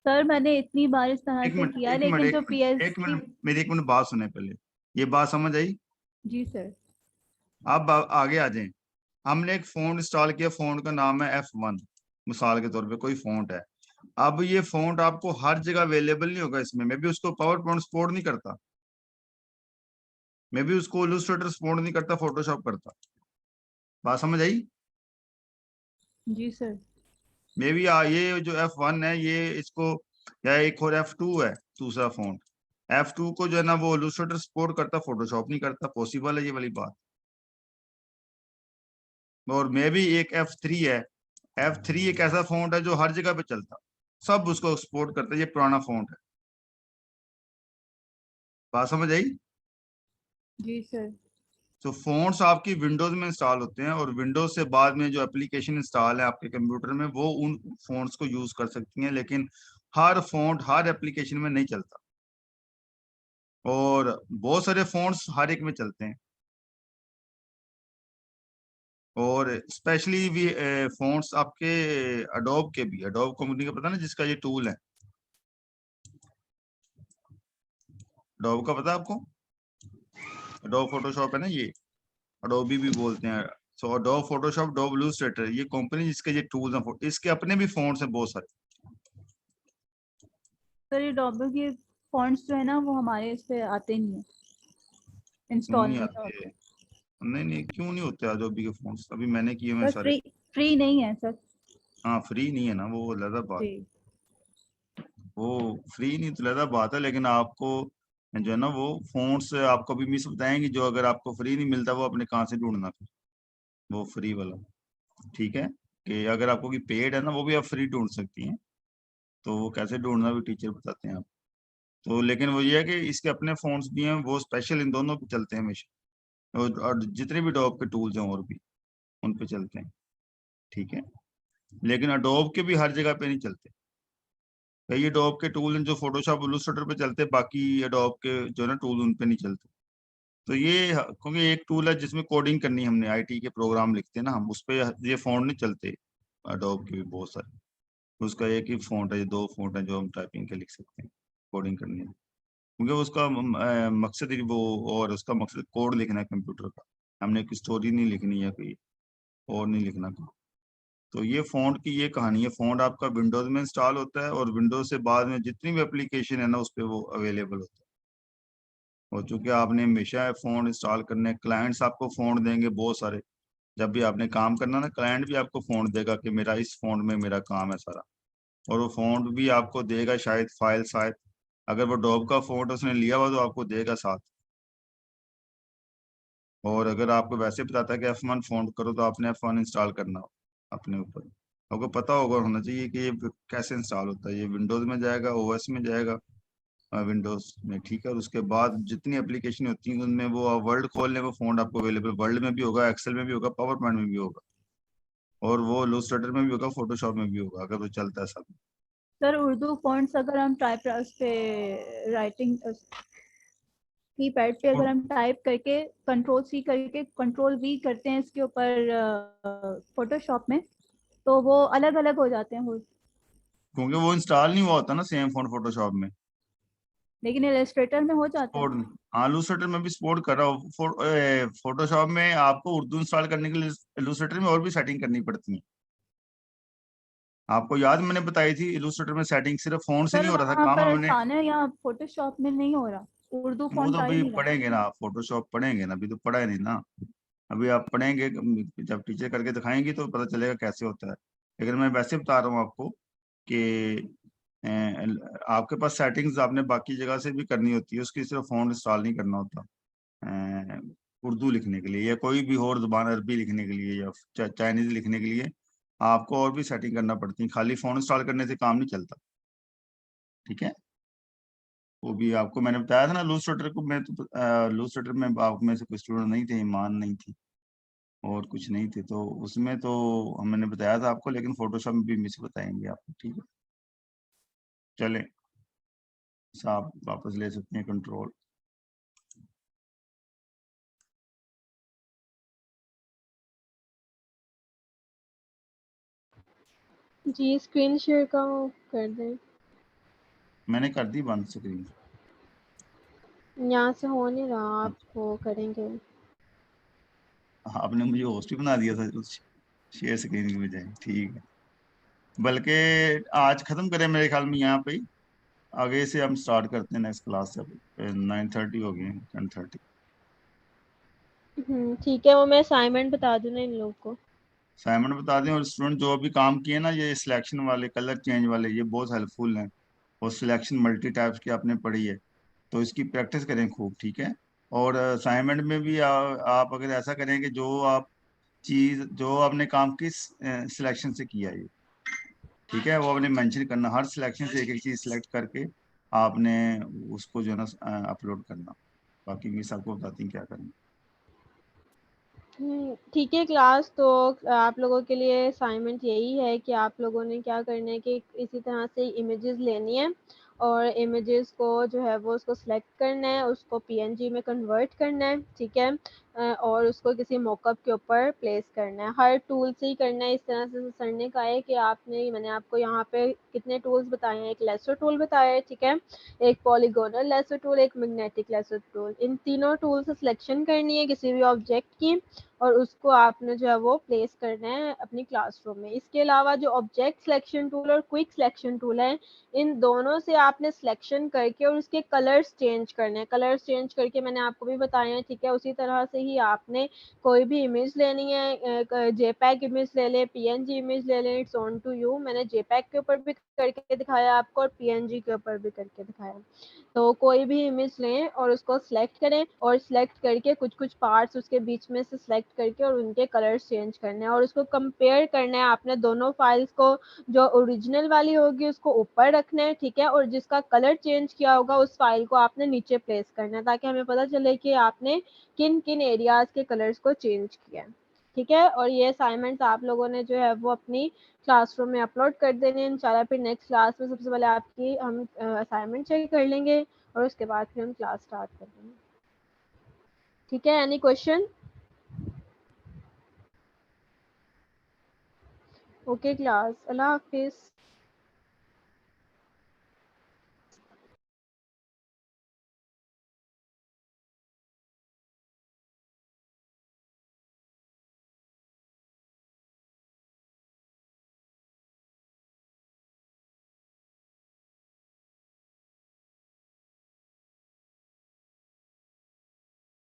सर मैंने इतनी बार इस तरह एक से मिनट किया है, एक मिनट लेकिन एक जो मिनट पीएस एक की। मिनट मेरी एक मिनट बात सुने पहले। ये बात समझ आई? जी सर। अब आगे आ जाएं। हमने एक फॉन्ट इंस्टॉल किया, फॉन्ट का नाम है F1, मिसाल के तौर पे कोई फॉन्ट है। अब ये फॉन्ट आपको हर जगह अवेलेबल नहीं होगा इसमें, मैं भी उसको पावर पॉइंट सपोर्ट नहीं करता, मैं भी उसको इलस्ट्रेटर सपोर्ट नहीं करता, फोटोशॉप करता। बात समझ आई? जी सर। मे भी ये जो F1 है, ये इसको, या एक और F2 है दूसरा फॉन्ट, F2 को जो है ना वो इलस्ट्रेटर सपोर्ट करता, फोटोशॉप नहीं करता। पॉसिबल है ये वाली बात? और मे भी एक F3 है। F3 एक ऐसा फ़ॉन्ट है जो हर जगह पे चलता, सब उसको सपोर्ट करता है। ये पुराना फ़ॉन्ट है। बात समझ आई? जी सर। तो फ़ॉन्ट्स आपकी विंडोज में इंस्टॉल होते हैं, और विंडोज से बाद में जो एप्लीकेशन इंस्टॉल है आपके कंप्यूटर में, वो उन फ़ॉन्ट्स को यूज कर सकती हैं, लेकिन हर फ़ॉन्ट हर एप्लीकेशन में नहीं चलता, और बहुत सारे फ़ॉन्ट्स हर एक में चलते हैं। और स्पेशली भी फ़ॉन्ट्स आपके अडोब के भी, अडोब कंपनी का पता ना, जिसका ये टूल है, अडोब का पता है आपको? अडोब फोटोशॉप है ना, ये अडोबी भी बोलते हैं। सो अडोब फोटोशॉप, अडोब इलस्ट्रेटर, ये कंपनी जिसके ये टूल्स हैं, इसके अपने भी फ़ॉन्ट्स हैं बहुत सारे। सर ये डॉबल के फॉन्ट्स जो है ना वो हमारे इस पे आते नहीं है, क्यों इंस्टॉल नहीं नहीं आते? होते। नहीं नहीं, क्यों नहीं होते अडोबी के फ़ॉन्ट्स? अभी मैंने किए हुए हैं सर सारे। फ्री नहीं है सर। हाँ, फ्री नहीं है ना, वो अलग बात। जी। वो फ्री नहीं तो अलग बात है, लेकिन आपको जो है ना वो फ़ॉन्ट्स आपको भी मिस बताएंगे, जो अगर आपको फ्री नहीं मिलता वो अपने कहाँ से ढूंढना फिर, वो फ्री वाला। ठीक है, कि अगर आपको की पेड है ना, वो भी आप फ्री ढूंढ सकती हैं, तो वो कैसे ढूंढना भी टीचर बताते हैं आप। तो लेकिन वो ये है कि इसके अपने फ़ॉन्ट्स भी हैं, वो स्पेशल इन दोनों पे चलते हैं हमेशा, और जितने भी अडोब के टूल्स हैं और भी उन पे चलते हैं। ठीक है, लेकिन अडोब के भी हर जगह पे नहीं चलते। कई अडोब के टूल हैं जो फोटोशॉप इलस्ट्रेटर पे चलते हैं, बाकी अडोब के जो है ना टूल उन पे नहीं चलते। तो ये क्योंकि एक टूल है जिसमें कोडिंग करनी है, हमने आईटी के प्रोग्राम लिखते हैं ना हम, उस पे ये फ़ॉन्ट नहीं चलते। अडोब के भी बहुत सारे, उसका एक ही फ़ॉन्ट है, ये दो फ़ॉन्ट है जो हम टाइपिंग के लिख सकते हैं, कोडिंग करनी है, क्योंकि उसका मकसद ही वो, और उसका मकसद कोड लिखना है कंप्यूटर का। हमने कोई स्टोरी नहीं लिखनी है, कोई और नहीं लिखना कोई। तो ये फ़ॉन्ट की ये कहानी है। फ़ॉन्ट आपका विंडोज़ में इंस्टॉल होता है, और विंडोज़ से बाद में जितनी भी एप्लीकेशन है ना उस पे वो अवेलेबल होता है। और चूंकि आपने हमेशा फ़ॉन्ट इंस्टॉल करने, क्लाइंट्स आपको फ़ॉन्ट देंगे बहुत सारे। जब भी आपने काम करना ना, क्लाइंट भी आपको फ़ॉन्ट देगा कि मेरा इस फ़ॉन्ट में मेरा काम है सारा, और वो फ़ॉन्ट भी आपको देगा शायद फाइल, शायद अगर वो डॉब का फ़ॉन्ट उसने लिया हुआ तो आपको देगा साथ। और अगर आपको वैसे बताता है कि F1 फ़ॉन्ट करो, तो आपने F1 इंस्टॉल करना हो अपने ऊपर। आपको पता होगा, होना चाहिए कि ये कैसे इंस्टॉल होता है। ये विंडोज़ में जाएगा, ओएस में जाएगा, विंडोज़ में, ठीक है। और उसके बाद जितनी एप्लीकेशन होती हैं उनमें वो वर्ड खोल लें, वो फ़ॉन्ट आपको अवेलेबल वर्ड में भी होगा, एक्सेल में भी होगा, पावर पॉइंट में भी होगा, और वो इलस्ट्रेटर में भी होगा, फोटोशॉप में भी होगा, अगर वो चलता है सब। सर उर्दू फॉन्ट्स अगर हम टाइप उस पे राइटिंग कीपैड पे अगर हम टाइप करके कंट्रोल सी करके कंट्रोल वी करते हैं इसके ऊपर फोटोशॉप में, तो वो अलग अलग हो जाते हैं वो। क्योंकि वो इंस्टॉल नहीं हुआ होता ना सेम फ़ॉन्ट फोटोशॉप में। लेकिन इलस्ट्रेटर में हो जाता है। सपोर्ट, हाँ इलस्ट्रेटर में भी सपोर्ट कर रहा हूँ। फोटोशॉप में आपको उर्दू इंस्टॉल करने के लिए इलस्ट्रेटर में और भी सेटिंग करनी पड़ती है। आपको याद मैंने बताई थी, इलस्ट्रेटर में सेटिंग सिर्फ फ़ॉन्ट से सर नहीं हो रहा था वहाँ काम पर हमने। आसान है, यहाँ फोटोशॉप में नहीं हो रहा, उर्दू वो तो फॉन्ट आ ही अभी नहीं रहा। पढ़ेंगे ना, आप फोटोशॉप पढ़ेंगे ना, अभी तो पढ़ा है नहीं ना। अभी आप पढ़ेंगे, जब टीचर करके दिखाएंगी तो पता चलेगा कैसे होता है। लेकिन मैं वैसे बता रहा हूँ आपको कि आपके पास सेटिंग्स आपने बाकी जगह से भी करनी होती है, उसकी सिर्फ फ़ॉन्ट इंस्टॉल नहीं करना होता। उर्दू लिखने के लिए या कोई भी और ज़ुबान, अरबी लिखने के लिए या चाइनीज़ लिखने के लिए आपको और भी सेटिंग करना पड़ती है, खाली फ़ॉन्ट इंस्टॉल करने से काम नहीं चलता। ठीक है, वो भी आपको मैंने बताया था ना। इलस्ट्रेटर को मैं तो इलस्ट्रेटर में आप में से कोई स्टूडेंट नहीं थे, ईमान नहीं थी और कुछ नहीं थे, तो उसमें तो मैंने बताया था आपको, लेकिन फोटोशॉप में भी मिस बताएंगे आपको। ठीक है, चलें, आप वापस ले सकते हैं कंट्रोल। जी स्क्रीन शेयर का वो कर दें। मैंने कर दी बंद स्क्रीन। यहाँ से हो नहीं रहा, आप वो करेंगे। आपने मुझे होस्ट ही बना दिया था उस शेयर स्क्रीन की बजाय। ठीक है, बल्कि आज खत्म करें मेरे ख्याल में यहाँ पे ही, आगे से हम स्टार्ट करते हैं नेक्स्ट क्लास से। 9:30 हो गए, 10:30। ठीक है, वो मैं असाइनमेंट बता दूँ ना इन लोग को। असाइनमेंट बता दें, और स्टूडेंट जो अभी काम किए ना, ये सिलेक्शन वाले, कलर चेंज वाले, ये बहुत हेल्पफुल हैं। और सिलेक्शन मल्टी टाइप्स की आपने पढ़ी है, तो इसकी प्रैक्टिस करें खूब। ठीक है, और असाइनमेंट में भी आप अगर ऐसा करें कि जो आप चीज जो आपने काम किस सिलेक्शन से किया है, ठीक है, वो आपने मेंशन करना, हर सिलेक्शन से एक एक चीज सिलेक्ट करके आपने उसको जो है ना अपलोड करना। बाकी मिस आपको बताती हैं क्या करना। ठीक है क्लास। तो आप लोगों के लिए असाइनमेंट यही है कि आप लोगों ने क्या करना है कि इसी तरह से इमेजेस लेनी है और इमेजेस को जो है वो उसको सिलेक्ट करना है, उसको पीएनजी में कन्वर्ट करना है, ठीक है, और उसको किसी मॉकअप के ऊपर प्लेस करना है। हर टूल से ही करना है। इस तरह से सर ने कहा है कि आपने, मैंने आपको यहाँ पे कितने टूल्स बताए हैं, एक लेसर टूल बताया है, ठीक है, एक पॉलीगोनल लेसर टूल, एक मैग्नेटिक लेसर टूल। इन तीनों टूल से सिलेक्शन करनी है किसी भी ऑब्जेक्ट की और उसको आपने जो है वो प्लेस करना है अपनी क्लासरूम में। इसके अलावा जो ऑब्जेक्ट सिलेक्शन टूल और क्विक सिलेक्शन टूल है, इन दोनों से आपने सिलेक्शन करके और उसके कलर्स चेंज करने हैं। कलर्स चेंज करके मैंने आपको भी बताया है, ठीक है। उसी तरह से ही आपने कोई भी इमेज लेनी है, जेपैग इमेज ले लें, पीएनजी इमेज ले लें, इट्स ऑन टू यू। मैंने जेपैग के ऊपर भी करके दिखाया आपको और पीएनजी के ऊपर भी करके दिखाया। तो कोई भी इमेज लें और उसको सिलेक्ट करें और सिलेक्ट करके कुछ कुछ पार्ट्स उसके बीच में से सिलेक्ट करके और उनके कलर्स चेंज करने हैं और उसको कंपेयर करना है आपने दोनों फाइल्स को। जो ओरिजिनल वाली होगी उसको ऊपर रखना है, ठीक है, और जिसका कलर चेंज किया होगा उस फाइल को आपने नीचे प्लेस करना है ताकि हमें पता चले कि आपने किन किन एरियाज के कलर्स को चेंज किया है, ठीक है। और ये असाइनमेंट्स आप लोगों ने जो है वो अपनी क्लासरूम में अपलोड कर देने हैं इंशाल्लाह। फिर नेक्स्ट क्लास में सबसे पहले आपकी हम असाइनमेंट चेक कर लेंगे और उसके बाद फिर हम क्लास स्टार्ट कर देंगे, ठीक है। Any question? ओके क्लास, अल्लाह हाफिज।